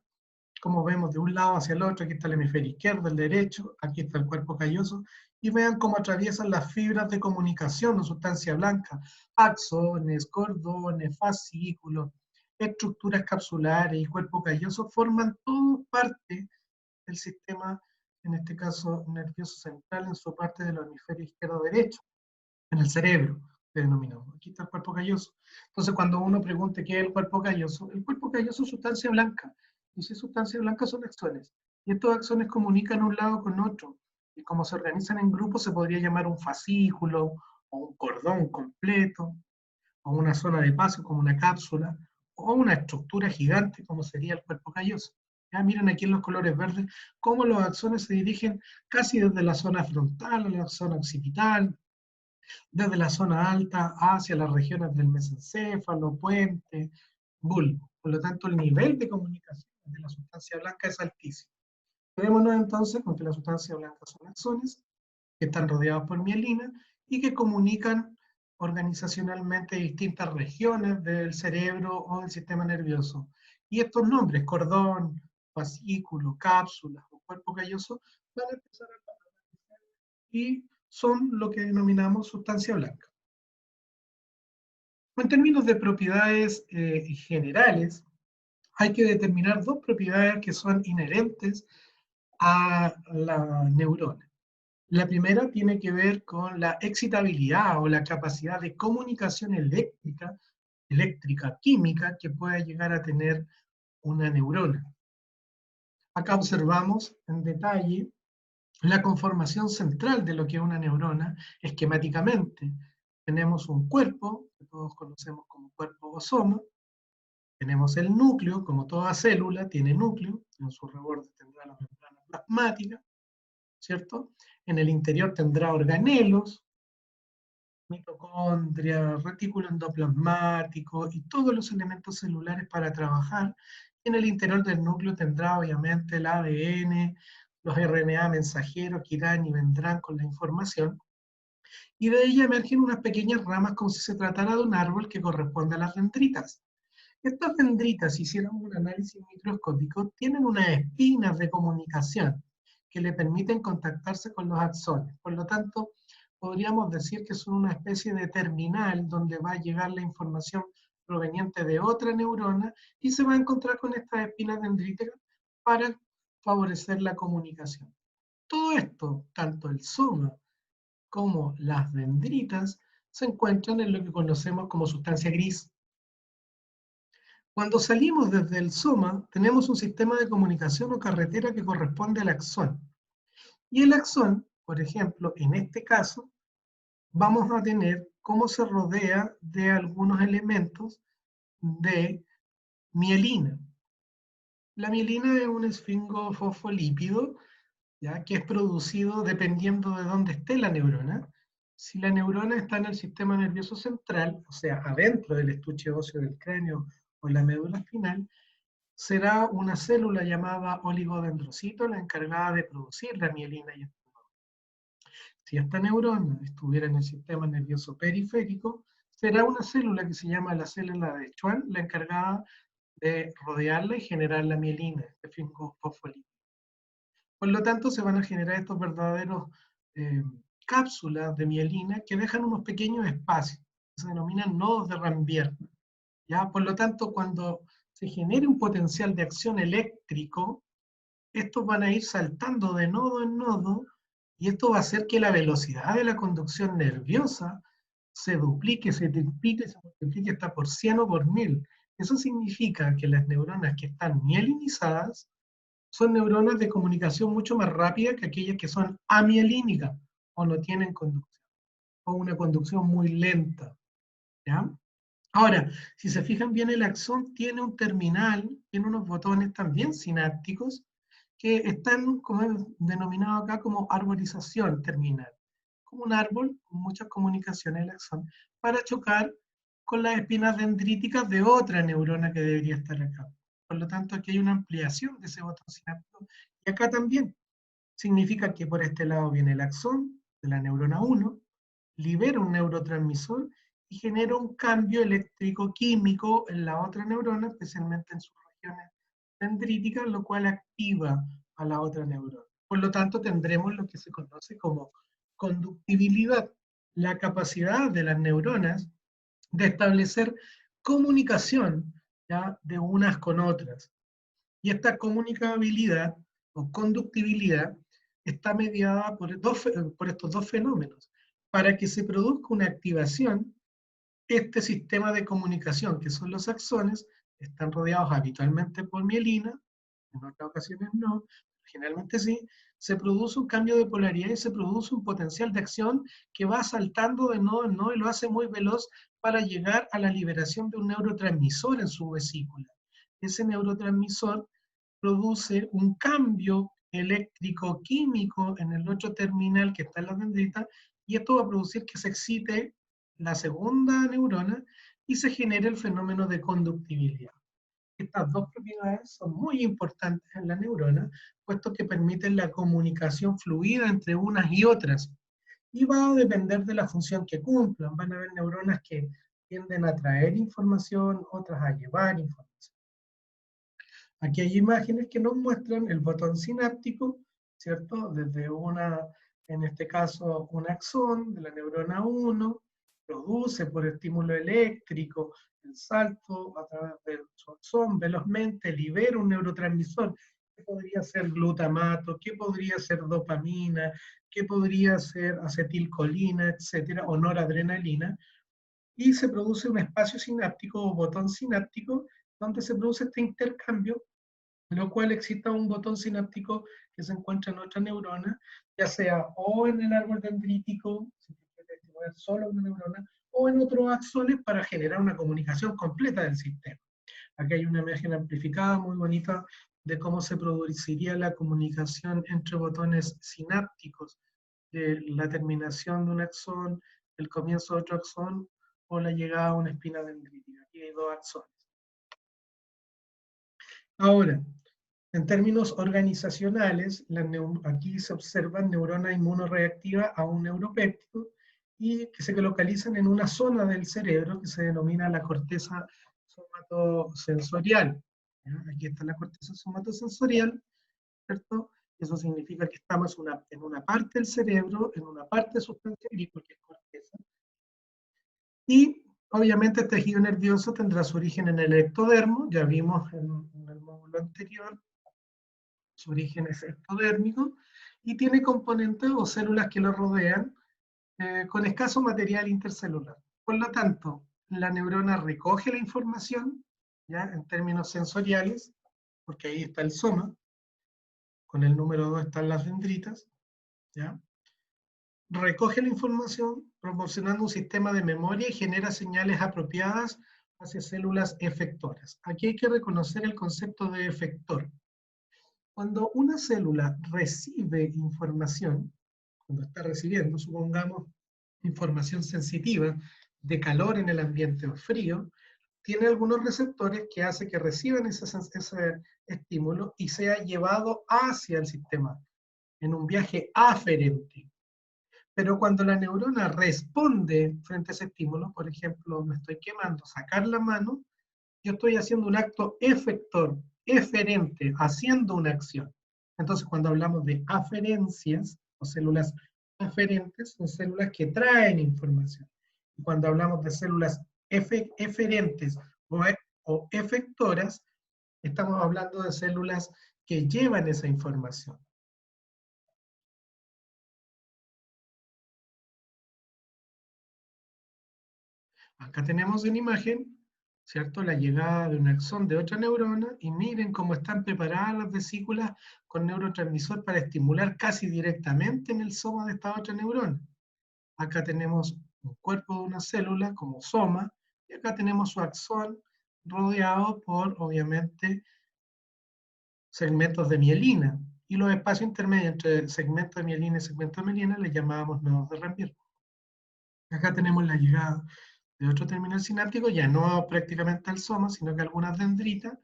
como vemos de un lado hacia el otro, aquí está el hemisferio izquierdo, el derecho, aquí está el cuerpo calloso, y vean cómo atraviesan las fibras de comunicación o sustancia blanca, axones, cordones, fascículos, estructuras capsulares y cuerpo calloso forman todo parte del sistema, en este caso nervioso central, en su parte del hemisferio izquierdo-derecho, en el cerebro, que denominamos. Aquí está el cuerpo calloso. Entonces, cuando uno pregunte qué es el cuerpo calloso es sustancia blanca. Y si es sustancia blanca son axones. Y estos axones comunican un lado con otro. Y como se organizan en grupos, se podría llamar un fascículo, o un cordón completo, o una zona de paso como una cápsula, o una estructura gigante como sería el cuerpo calloso. Ya miren aquí en los colores verdes cómo los axones se dirigen casi desde la zona frontal a la zona occipital, desde la zona alta hacia las regiones del mesencéfalo, puente, bulbo. Por lo tanto, el nivel de comunicación de la sustancia blanca es altísimo. Quedémonos entonces con que la sustancia blanca son axones que están rodeados por mielina y que comunican organizacionalmente distintas regiones del cerebro o del sistema nervioso. Y estos nombres, cordón, fascículo, cápsula o cuerpo calloso, van a empezar a aparecer y son lo que denominamos sustancia blanca. En términos de propiedades generales, hay que determinar dos propiedades que son inherentes a la neurona. La primera tiene que ver con la excitabilidad o la capacidad de comunicación eléctrica, química, que pueda llegar a tener una neurona. Acá observamos en detalle la conformación central de lo que es una neurona esquemáticamente. Tenemos un cuerpo, que todos conocemos como cuerpo o soma, tenemos el núcleo, como toda célula tiene núcleo, en su reborde tendrá la membrana plasmática, ¿cierto? En el interior tendrá organelos, mitocondria, retículo endoplasmático y todos los elementos celulares para trabajar. En el interior del núcleo tendrá obviamente el ADN, los RNA mensajeros que irán y vendrán con la información, y de ella emergen unas pequeñas ramas como si se tratara de un árbol que corresponde a las dendritas. Estas dendritas, si hiciéramos un análisis microscópico, tienen unas espinas de comunicación que le permiten contactarse con los axones. Por lo tanto, podríamos decir que son una especie de terminal donde va a llegar la información proveniente de otra neurona y se va a encontrar con estas espinas dendríticas para favorecer la comunicación. Todo esto, tanto el soma como las dendritas, se encuentran en lo que conocemos como sustancia gris. Cuando salimos desde el soma, tenemos un sistema de comunicación o carretera que corresponde al axón. Y el axón, por ejemplo, en este caso, vamos a tener cómo se rodea de algunos elementos de mielina. La mielina es un esfingofosfolípido, ¿ya?, que es producido dependiendo de dónde esté la neurona. Si la neurona está en el sistema nervioso central, o sea, adentro del estuche óseo del cráneo o la médula espinal, será una célula llamada oligodendrocito la encargada de producir la mielina y si esta neurona estuviera en el sistema nervioso periférico, será una célula que se llama la célula de Schwann la encargada de rodearla y generar la mielina, este fosfolípido. Por lo tanto, se van a generar estos verdaderos cápsulas de mielina que dejan unos pequeños espacios, que se denominan nodos de Ranvier. ¿Ya? Por lo tanto, cuando se genere un potencial de acción eléctrico, estos van a ir saltando de nodo en nodo y esto va a hacer que la velocidad de la conducción nerviosa se duplique, se triplique, se multiplique hasta por 100 o por 1000. Eso significa que las neuronas que están mielinizadas son neuronas de comunicación mucho más rápida que aquellas que son amielínicas o no tienen conducción, o una conducción muy lenta. ¿Ya? Ahora, si se fijan bien, el axón tiene un terminal, tiene unos botones también sinápticos que están como denominados acá como arborización terminal. como un árbol con muchas comunicaciones, el axón, para chocar con las espinas dendríticas de otra neurona que debería estar acá. Por lo tanto, aquí hay una ampliación de ese botón sináptico. Y acá también significa que por este lado viene el axón de la neurona 1, libera un neurotransmisor y genera un cambio eléctrico químico en la otra neurona, especialmente en sus regiones dendríticas, lo cual activa a la otra neurona. Por lo tanto, tendremos lo que se conoce como conductibilidad, la capacidad de las neuronas de establecer comunicación, ¿ya?, de unas con otras. Y esta comunicabilidad o conductibilidad está mediada por estos dos fenómenos. Para que se produzca una activación, este sistema de comunicación, que son los axones, están rodeados habitualmente por mielina, en otras ocasiones no, generalmente sí, se produce un cambio de polaridad y se produce un potencial de acción que va saltando de nodo en nodo y lo hace muy veloz para llegar a la liberación de un neurotransmisor en su vesícula. Ese neurotransmisor produce un cambio eléctrico-químico en el otro terminal que está en la dendrita, y esto va a producir que se excite la segunda neurona y se genere el fenómeno de conductibilidad. Estas dos propiedades son muy importantes en la neurona, puesto que permiten la comunicación fluida entre unas y otras. Y va a depender de la función que cumplan. Van a haber neuronas que tienden a traer información, otras a llevar información. Aquí hay imágenes que nos muestran el botón sináptico, ¿cierto? Desde en este caso, un axón de la neurona 1, produce por estímulo eléctrico el salto a través de su axón, velozmente libera un neurotransmisor, que podría ser glutamato, que podría ser dopamina, que podría ser acetilcolina, etcétera, o noradrenalina, y se produce un espacio sináptico o botón sináptico donde se produce este intercambio, lo cual excita un botón sináptico que se encuentra en otra neurona, ya sea o en el árbol dendrítico, si quiere estimular solo una neurona, o en otros axones para generar una comunicación completa del sistema. Aquí hay una imagen amplificada muy bonita de cómo se produciría la comunicación entre botones sinápticos, de la terminación de un axón, el comienzo de otro axón, o la llegada a una espina dendrítica. Aquí hay dos axones. Ahora, en términos organizacionales, aquí se observan neuronas inmunoreactivas a un neuropéptido y que se localizan en una zona del cerebro que se denomina la corteza somatosensorial. Aquí está la corteza somatosensorial, ¿cierto? Eso significa que estamos en una parte del cerebro, en una parte sustancial, que es corteza. Y obviamente el tejido nervioso tendrá su origen en el ectodermo, ya vimos en el módulo anterior, su origen es ectodérmico, y tiene componentes o células que lo rodean con escaso material intercelular. Por lo tanto, la neurona recoge la información, ¿ya?, en términos sensoriales, porque ahí está el soma, con el número 2 están las dendritas, ¿ya? Recoge la información proporcionando un sistema de memoria y genera señales apropiadas hacia células efectoras. Aquí hay que reconocer el concepto de efector. Cuando una célula recibe información, cuando está recibiendo, supongamos, información sensitiva de calor en el ambiente o frío, tiene algunos receptores que hacen que reciban ese estímulo y sea llevado hacia el sistema, en un viaje aferente. Pero cuando la neurona responde frente a ese estímulo, por ejemplo, me estoy quemando, sacar la mano, yo estoy haciendo un acto efector, eferente, haciendo una acción. Entonces, cuando hablamos de aferencias o células aferentes, son células que traen información. Y cuando hablamos de células eferentes o efectoras, estamos hablando de células que llevan esa información. Acá tenemos en imagen, ¿cierto?, la llegada de un axón de otra neurona, y miren cómo están preparadas las vesículas con neurotransmisor para estimular casi directamente en el soma de esta otra neurona. Acá tenemos un cuerpo de una célula como soma, y acá tenemos su axón rodeado por, obviamente, segmentos de mielina. y los espacios intermedios entre segmento de mielina y segmento de mielina les llamábamos nodos de Rampier. Acá tenemos la llegada de otro terminal sináptico, ya no prácticamente al soma, sino que algunas dendritas,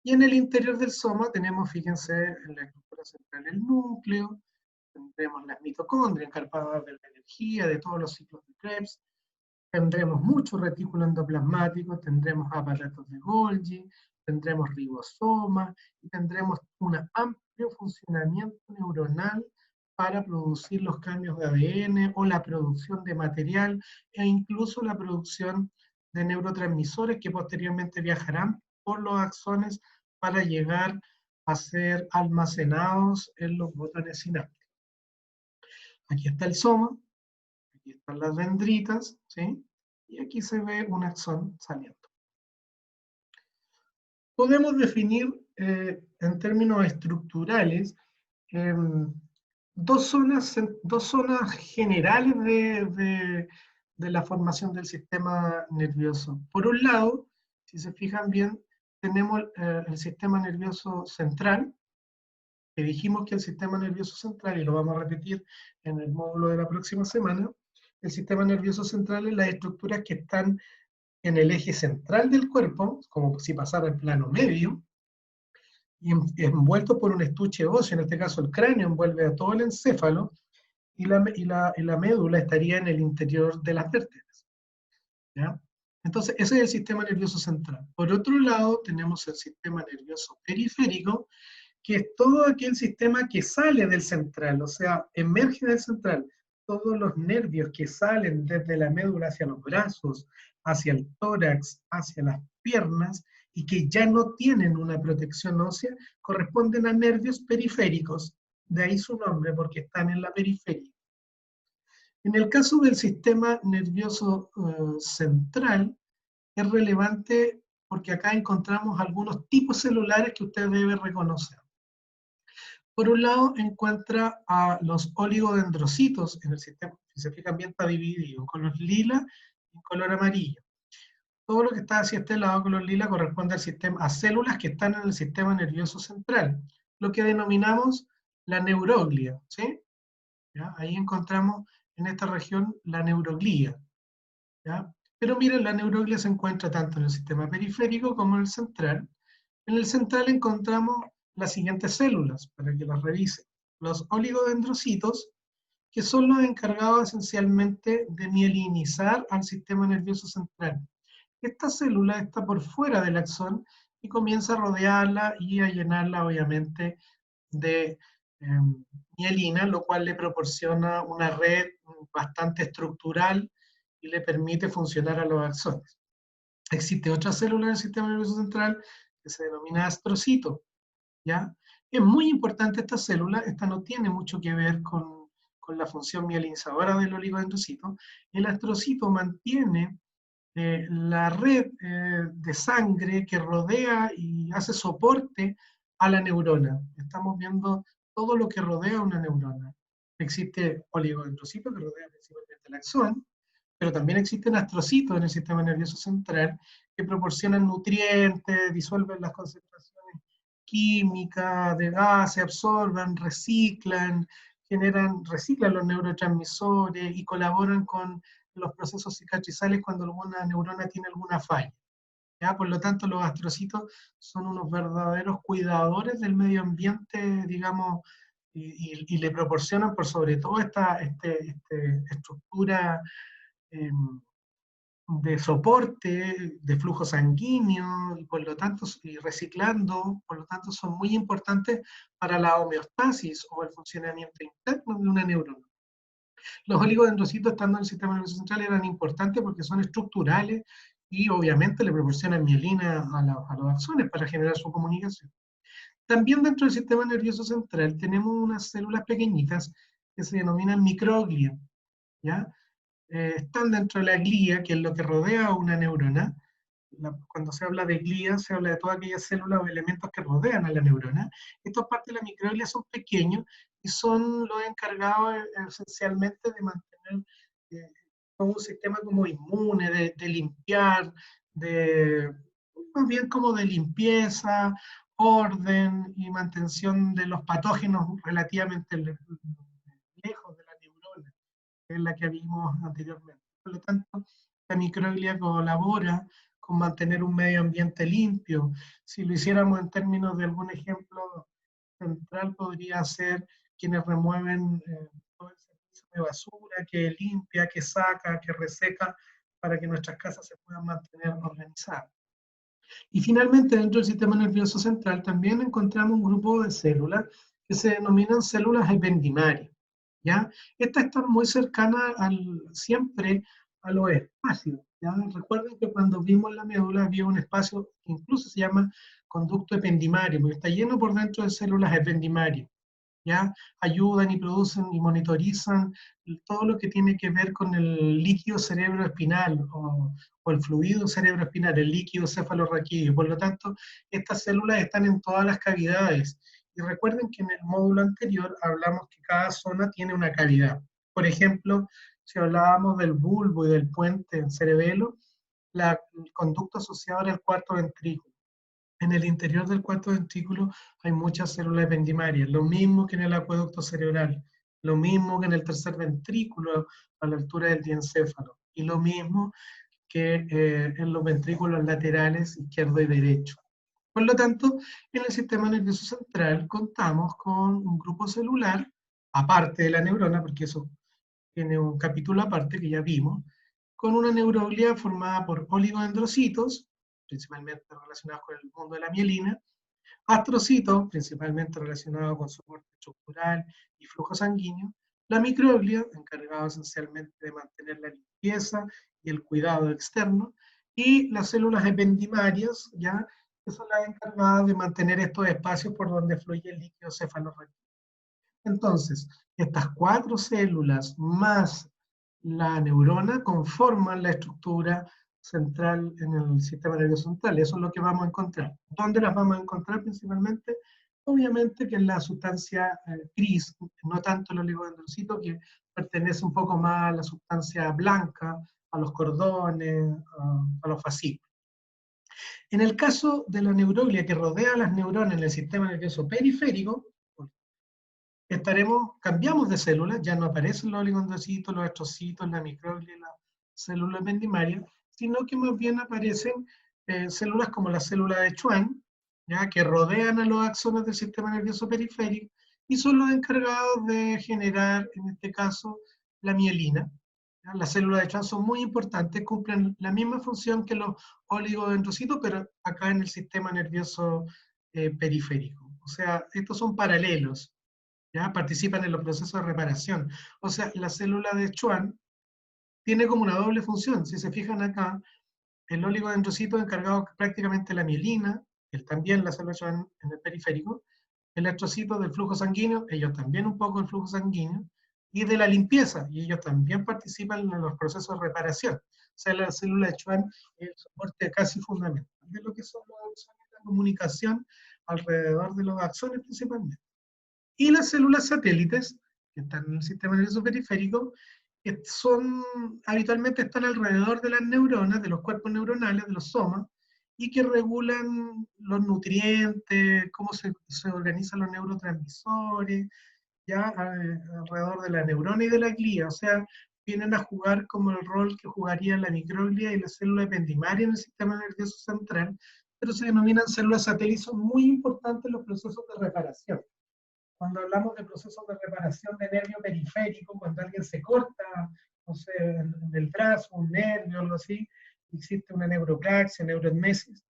y en el interior del soma tenemos, fíjense, en la estructura central el núcleo, tendremos las mitocondrias encargadas de la energía, de todos los ciclos de Krebs, tendremos mucho retículo endoplasmático, tendremos aparatos de Golgi, tendremos ribosomas y tendremos un amplio funcionamiento neuronal para producir los cambios de ADN o la producción de material e incluso la producción de neurotransmisores que posteriormente viajarán por los axones para llegar a ser almacenados en los botones sinápticos. Aquí está el soma, aquí están las dendritas, ¿sí? Y aquí se ve un axón saliendo. Podemos definir en términos estructurales dos zonas generales de la formación del sistema nervioso. Por un lado, si se fijan bien, tenemos el sistema nervioso central, que dijimos que el sistema nervioso central, y lo vamos a repetir en el módulo de la próxima semana, el sistema nervioso central es las estructuras que están en el eje central del cuerpo, como si pasara el plano medio, y envuelto por un estuche óseo, en este caso el cráneo envuelve a todo el encéfalo, y la médula estaría en el interior de las vértebras, ¿ya? Entonces, ese es el sistema nervioso central. Por otro lado, tenemos el sistema nervioso periférico, que es todo aquel sistema que sale del central, o sea, emerge del central. Todos los nervios que salen desde la médula hacia los brazos, hacia el tórax, hacia las piernas, y que ya no tienen una protección ósea, corresponden a nervios periféricos. De ahí su nombre, porque están en la periferia. En el caso del sistema nervioso central, es relevante porque acá encontramos algunos tipos celulares que usted debe reconocer. Por un lado, encuentra a los oligodendrocitos en el sistema, si se fijan bien está dividido en color lila y en color amarillo. Todo lo que está hacia este lado, color lila, corresponde al sistema, a células que están en el sistema nervioso central, lo que denominamos la neuroglia, ¿sí? ¿Ya? Ahí encontramos en esta región la neuroglía, ¿ya? Pero miren, la neuroglia se encuentra tanto en el sistema periférico como en el central. En el central encontramos las siguientes células, para que las revisen. Los oligodendrocitos, que son los encargados esencialmente de mielinizar al sistema nervioso central. Esta célula está por fuera del axón y comienza a rodearla y a llenarla, obviamente, de mielina, lo cual le proporciona una red bastante estructural y le permite funcionar a los axones. Existe otra célula del sistema nervioso central que se denomina astrocito, ¿ya? Es muy importante esta célula, esta no tiene mucho que ver con la función mielinizadora del oligodendrocito. El astrocito mantiene la red de sangre que rodea y hace soporte a la neurona. Estamos viendo todo lo que rodea una neurona. Existe oligodendrocito que rodea principalmente el axón, pero también existen astrocitos en el sistema nervioso central que proporcionan nutrientes, disuelven las concentraciones químicas de gases, absorben, reciclan, reciclan los neurotransmisores y colaboran con los procesos cicatrizales cuando alguna neurona tiene alguna falla. ¿Ya? Por lo tanto, los astrocitos son unos verdaderos cuidadores del medio ambiente, digamos, y le proporcionan por sobre todo esta estructura de soporte, de flujo sanguíneo, y por lo tanto, y reciclando, por lo tanto son muy importantes para la homeostasis o el funcionamiento interno de una neurona. Los oligodendrocitos estando en el sistema nervioso central eran importantes porque son estructurales y obviamente le proporcionan mielina a los axones para generar su comunicación. También dentro del sistema nervioso central tenemos unas células pequeñitas que se denominan microglia, ¿ya? Están dentro de la glía, que es lo que rodea a una neurona. Cuando se habla de glía, se habla de todas aquellas células o elementos que rodean a la neurona. Estas partes de la microglia son pequeños y son los encargados esencialmente de mantener todo un sistema como inmune, de limpiar, más bien como de limpieza, orden y mantención de los patógenos relativamente lejos de la neurona, que es la que vimos anteriormente. Por lo tanto, la microglia colabora con mantener un medio ambiente limpio. Si lo hiciéramos en términos de algún ejemplo central, podría ser quienes remueven todo el servicio de basura, que limpia, que saca, que reseca, para que nuestras casas se puedan mantener organizadas. Y finalmente, dentro del sistema nervioso central también encontramos un grupo de células que se denominan células ependimarias, ¿ya? Estas están muy cercanas siempre a los espacios, ¿ya? Recuerden que cuando vimos la médula había un espacio que incluso se llama conducto ependimario, porque está lleno por dentro de células ependimarias, ¿ya? Ayudan y producen y monitorizan todo lo que tiene que ver con el líquido cerebroespinal o el fluido cerebroespinal, el líquido cefalorraquídeo. Por lo tanto, estas células están en todas las cavidades. Y recuerden que en el módulo anterior hablamos que cada zona tiene una cavidad. Por ejemplo, si hablábamos del bulbo y del puente en cerebelo, el conducto asociado era el cuarto ventrículo. En el interior del cuarto ventrículo hay muchas células ependimarias, lo mismo que en el acueducto cerebral, lo mismo que en el tercer ventrículo a la altura del diencéfalo, y lo mismo que en los ventrículos laterales izquierdo y derecho. Por lo tanto, en el sistema nervioso central contamos con un grupo celular, aparte de la neurona, porque eso tiene un capítulo aparte que ya vimos, con una neuroglia formada por oligodendrocitos, principalmente relacionados con el mundo de la mielina, astrocitos, principalmente relacionados con soporte estructural y flujo sanguíneo, la microglia, encargado esencialmente de mantener la limpieza y el cuidado externo, y las células ependimarias, ya, que son las encargadas de mantener estos espacios por donde fluye el líquido cefalorraquídeo. Entonces, estas cuatro células más la neurona conforman la estructura central en el sistema nervioso central. Eso es lo que vamos a encontrar. ¿Dónde las vamos a encontrar principalmente? Obviamente que en la sustancia gris, no tanto el oligodendrocito, que pertenece un poco más a la sustancia blanca, a los cordones, a los fascículos. En el caso de la neuroglia que rodea a las neuronas en el sistema nervioso periférico, cambiamos de células, ya no aparecen los oligodendrocitos, los astrocitos, la microglia y la célula ependimaria, sino que más bien aparecen células como la célula de Schwann, ¿ya? Que rodean a los axones del sistema nervioso periférico y son los encargados de generar, en este caso, la mielina. ¿Ya? Las células de Schwann son muy importantes, cumplen la misma función que los oligodendrocitos, pero acá en el sistema nervioso periférico. O sea, estos son paralelos. ¿Ya? Participan en los procesos de reparación. O sea, la célula de Schwann tiene como una doble función. Si se fijan acá, el oligodendrocito encargado prácticamente de la mielina, él también la célula de Schwann en el periférico, el astrocito del flujo sanguíneo, ellos también un poco del flujo sanguíneo, y de la limpieza, y ellos también participan en los procesos de reparación. O sea, la célula de Schwann es el soporte casi fundamental de lo que son los axones, la comunicación alrededor de los axones principalmente. Y las células satélites, que están en el sistema nervioso periférico, habitualmente están alrededor de las neuronas, de los cuerpos neuronales, de los somas, y que regulan los nutrientes, cómo se organizan los neurotransmisores, ya alrededor de la neurona y de la glía. O sea, vienen a jugar como el rol que jugaría la microglia y la célula ependimaria en el sistema nervioso central, pero se denominan células satélites, son muy importantes en los procesos de reparación. Cuando hablamos de procesos de reparación de nervio periférico, cuando alguien se corta, no sé, en el brazo, un nervio, algo así, existe una neuropraxia, neuroedmesis,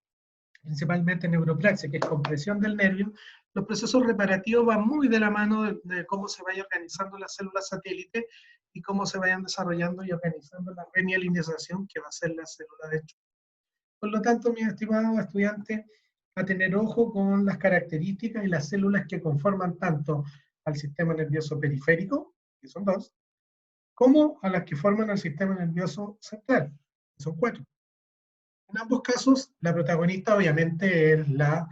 principalmente neuropraxia, que es compresión del nervio, los procesos reparativos van muy de la mano de cómo se vaya organizando las células satélites y cómo se vayan desarrollando y organizando la remielinización que va a ser la célula de Schwann. Por lo tanto, mis estimados estudiantes, a tener ojo con las características y las células que conforman tanto al sistema nervioso periférico, que son dos, como a las que forman el sistema nervioso central, que son cuatro. En ambos casos, la protagonista obviamente es la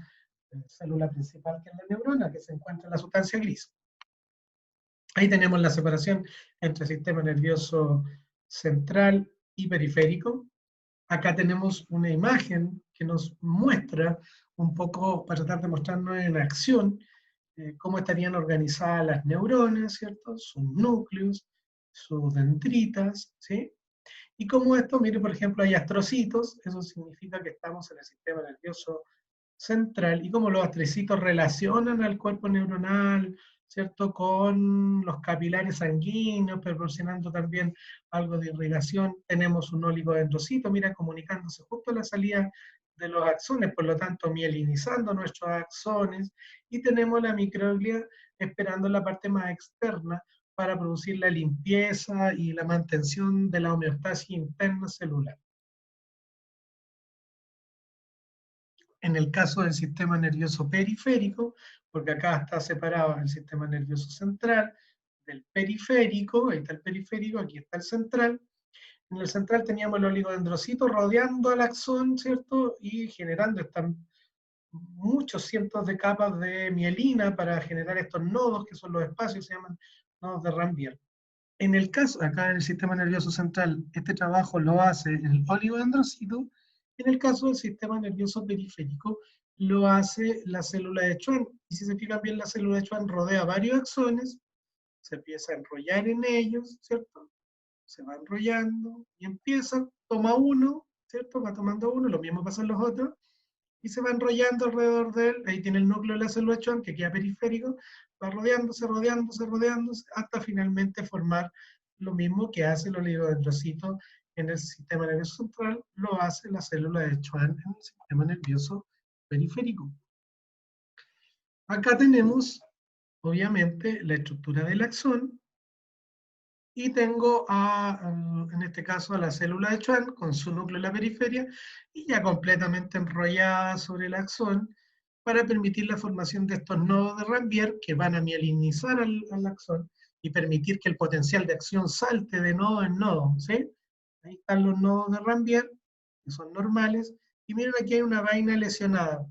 célula principal, que es la neurona, que se encuentra en la sustancia gris. Ahí tenemos la separación entre sistema nervioso central y periférico. Acá tenemos una imagen que nos muestra un poco, para tratar de mostrarnos en acción, cómo estarían organizadas las neuronas, ¿cierto? Sus núcleos, sus dendritas, ¿sí? Y como esto, mire, por ejemplo, hay astrocitos, eso significa que estamos en el sistema nervioso central, y cómo los astrocitos relacionan al cuerpo neuronal, ¿cierto? Con los capilares sanguíneos, proporcionando también algo de irrigación. Tenemos un oligodendrocito, mira, comunicándose justo a la salida de los axones, por lo tanto, mielinizando nuestros axones, y tenemos la microglia esperando la parte más externa para producir la limpieza y la mantención de la homeostasis interna celular. En el caso del sistema nervioso periférico, porque acá está separado el sistema nervioso central del periférico, ahí está el periférico, aquí está el central. En el central teníamos el oligodendrocito rodeando al axón, ¿cierto? Y generando estas muchos cientos de capas de mielina para generar estos nodos, que son los espacios, se llaman nodos de Ranvier. En el caso, acá en el sistema nervioso central, este trabajo lo hace el oligodendrocito. En el caso del sistema nervioso periférico, lo hace la célula de Schwann. Y si se fijan bien, la célula de Schwann rodea varios axones, se empieza a enrollar en ellos, ¿cierto? Se va enrollando y empieza, toma uno, ¿cierto? Va tomando uno, lo mismo pasa en los otros, y se va enrollando alrededor de él. Ahí tiene el núcleo de la célula de Schwann, que queda periférico, va rodeándose, rodeándose, rodeándose, hasta finalmente formar lo mismo que hace el oligodendrocito en el sistema nervioso central, lo hace la célula de Schwann en el sistema nervioso periférico. Acá tenemos, obviamente, la estructura del axón, y tengo en este caso a la célula de Schwann con su núcleo en la periferia y ya completamente enrollada sobre el axón para permitir la formación de estos nodos de Ranvier que van a mielinizar al axón y permitir que el potencial de acción salte de nodo en nodo, ¿sí? Ahí están los nodos de Ranvier, que son normales, y miren, aquí hay una vaina lesionada.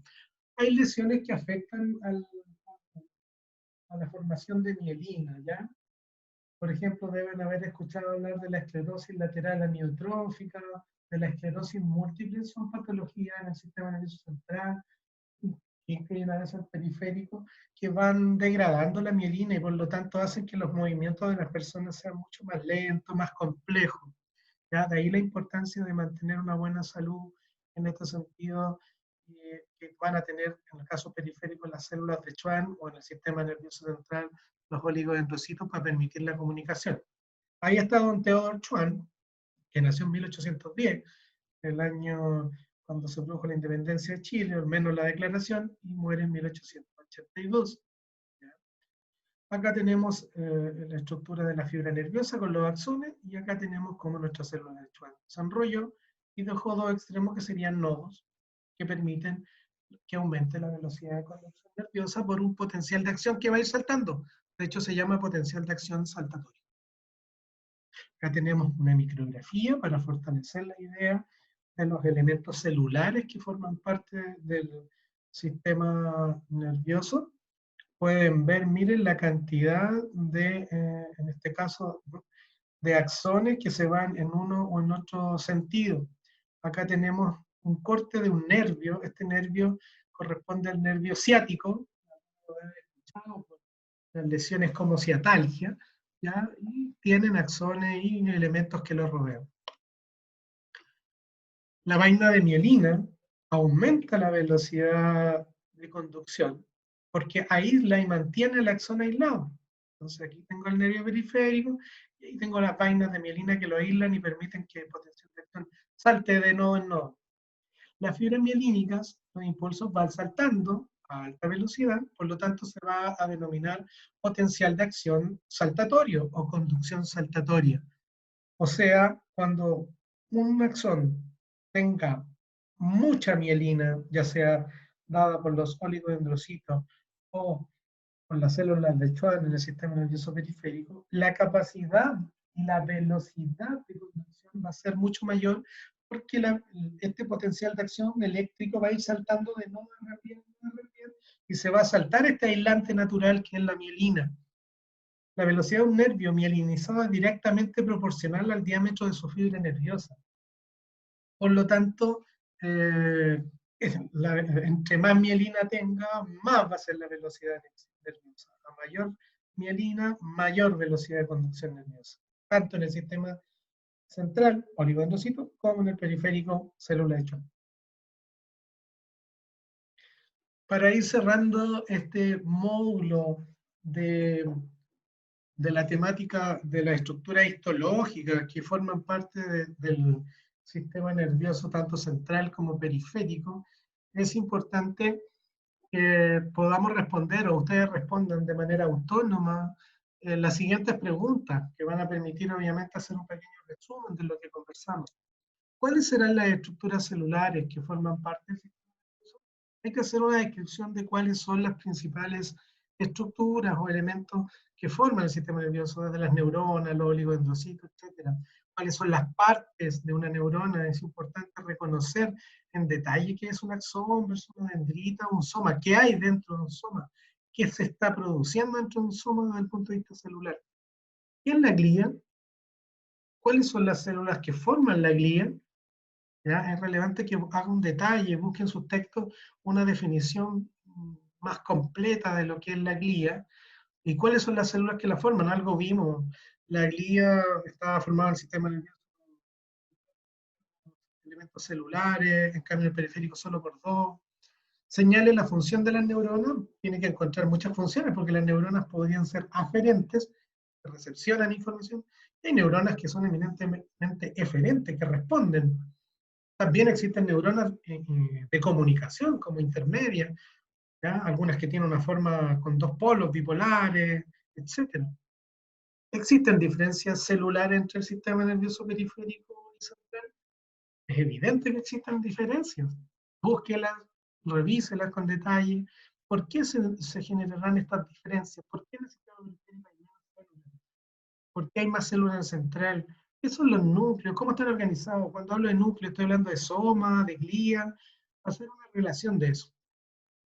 Hay lesiones que afectan a la formación de mielina, ¿ya? Por ejemplo, deben haber escuchado hablar de la esclerosis lateral amiotrófica, de la esclerosis múltiple, son patologías en el sistema nervioso central, que incluyen a veces el periférico, que van degradando la mielina y por lo tanto hacen que los movimientos de las personas sean mucho más lentos, más complejos. ¿Ya? De ahí la importancia de mantener una buena salud en este sentido, que van a tener, en el caso periférico, las células de Schwann o en el sistema nervioso central, los oligodendrocitos para permitir la comunicación. Ahí está don Theodor Schwann, que nació en 1810, el año cuando se produjo la independencia de Chile, al menos la declaración, y muere en 1882. ¿Ya? Acá tenemos la estructura de la fibra nerviosa con los axones, y acá tenemos cómo nuestra célula de Schwann se enrolló y dejó dos extremos que serían nodos, que permiten que aumente la velocidad de conducción nerviosa por un potencial de acción que va a ir saltando. De hecho, se llama potencial de acción saltatorio. Acá tenemos una micrografía para fortalecer la idea de los elementos celulares que forman parte del sistema nervioso. Pueden ver, miren la cantidad de, en este caso, de axones que se van en uno o en otro sentido. Acá tenemos un corte de un nervio, este nervio corresponde al nervio ciático, las lesiones como ciatalgia, ¿ya? Y tienen axones y elementos que los rodean. La vaina de mielina aumenta la velocidad de conducción porque aísla y mantiene el axón aislado. Entonces aquí tengo el nervio periférico y ahí tengo las vainas de mielina que lo aíslan y permiten que el potencial de acción salte de nodo en nodo. Las fibras mielínicas, los impulsos van saltando a alta velocidad, por lo tanto se va a denominar potencial de acción saltatorio o conducción saltatoria. O sea, cuando un axón tenga mucha mielina, ya sea dada por los oligodendrocitos o por las células de Schwann en el sistema nervioso periférico, la capacidad y la velocidad de conducción va a ser mucho mayor porque este potencial de acción eléctrico va a ir saltando de nodo a Ranvier y se va a saltar este aislante natural que es la mielina. La velocidad de un nervio mielinizado es directamente proporcional al diámetro de su fibra nerviosa. Por lo tanto, entre más mielina tenga, más va a ser la velocidad nerviosa. A mayor mielina, mayor velocidad de conducción nerviosa, tanto en el sistema central, oligodendrocito, como en el periférico, célula de Schwann. Para ir cerrando este módulo de, de la temática de la estructura histológica que forman parte del sistema nervioso tanto central como periférico, es importante que podamos responder o ustedes respondan de manera autónoma las siguientes preguntas que van a permitir obviamente hacer un pequeño resumen de lo que conversamos. ¿Cuáles serán las estructuras celulares que forman parte del sistema nervioso? Hay que hacer una descripción de cuáles son las principales estructuras o elementos que forman el sistema nervioso, desde las neuronas, los oligodendrocitos, etc. Cuáles son las partes de una neurona. Es importante reconocer en detalle qué es un axón versus una dendrita o un soma, qué hay dentro de un soma, qué se está produciendo dentro de un soma desde el punto de vista celular. ¿Qué es la glía? ¿Cuáles son las células que forman la glía? ¿Ya? Es relevante que haga un detalle, busque en sus textos una definición más completa de lo que es la glía y cuáles son las células que la forman. Algo vimos, la glía estaba formada en el sistema nervioso por elementos celulares, en cambio el periférico solo por dos. Señale la función de las neuronas, tiene que encontrar muchas funciones porque las neuronas podrían ser aferentes, que recepcionan información, y hay neuronas que son eminentemente eferentes, que responden. También existen neuronas de comunicación como intermedias, ¿ya? Algunas que tienen una forma con dos polos bipolares, etc. ¿Existen diferencias celulares entre el sistema nervioso periférico y central? Es evidente que existen diferencias. Búsquelas, revíselas con detalle. ¿Por qué se generarán estas diferencias? ¿Por qué en el sistema periférico hay menos células? ¿Por qué hay más células en central? ¿Qué son los núcleos? ¿Cómo están organizados? Cuando hablo de núcleo, estoy hablando de soma, de glía, hacer una relación de eso.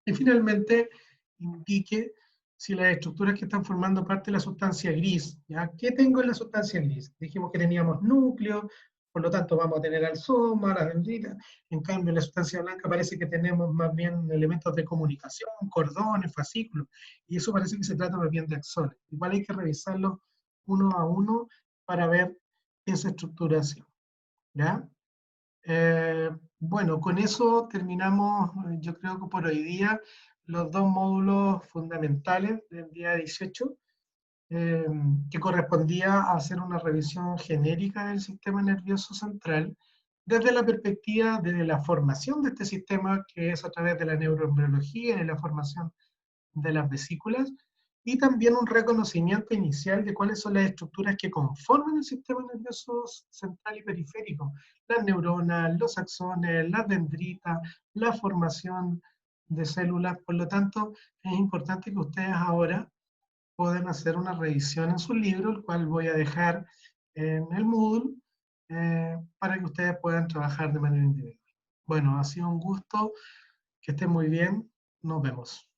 Y finalmente, indique si las estructuras que están formando parte de la sustancia gris, ¿ya? ¿Qué tengo en la sustancia gris? Dijimos que teníamos núcleo, por lo tanto vamos a tener al soma, las dendritas. En cambio, en la sustancia blanca parece que tenemos más bien elementos de comunicación, cordones, fascículos, y eso parece que se trata más bien de axones. Igual hay que revisarlos uno a uno para ver esa estructuración, ¿ya? Bueno, con eso terminamos, yo creo que por hoy día, los dos módulos fundamentales del día 18, eh, que correspondía a hacer una revisión genérica del sistema nervioso central, desde la perspectiva de la formación de este sistema, que es a través de la neuroembriología y la formación de las vesículas, y también un reconocimiento inicial de cuáles son las estructuras que conforman el sistema nervioso central y periférico, las neuronas, los axones, las dendritas, la formación de células. Por lo tanto, es importante que ustedes ahora puedan hacer una revisión en su libro, el cual voy a dejar en el Moodle, para que ustedes puedan trabajar de manera individual. Bueno, ha sido un gusto, que estén muy bien, nos vemos.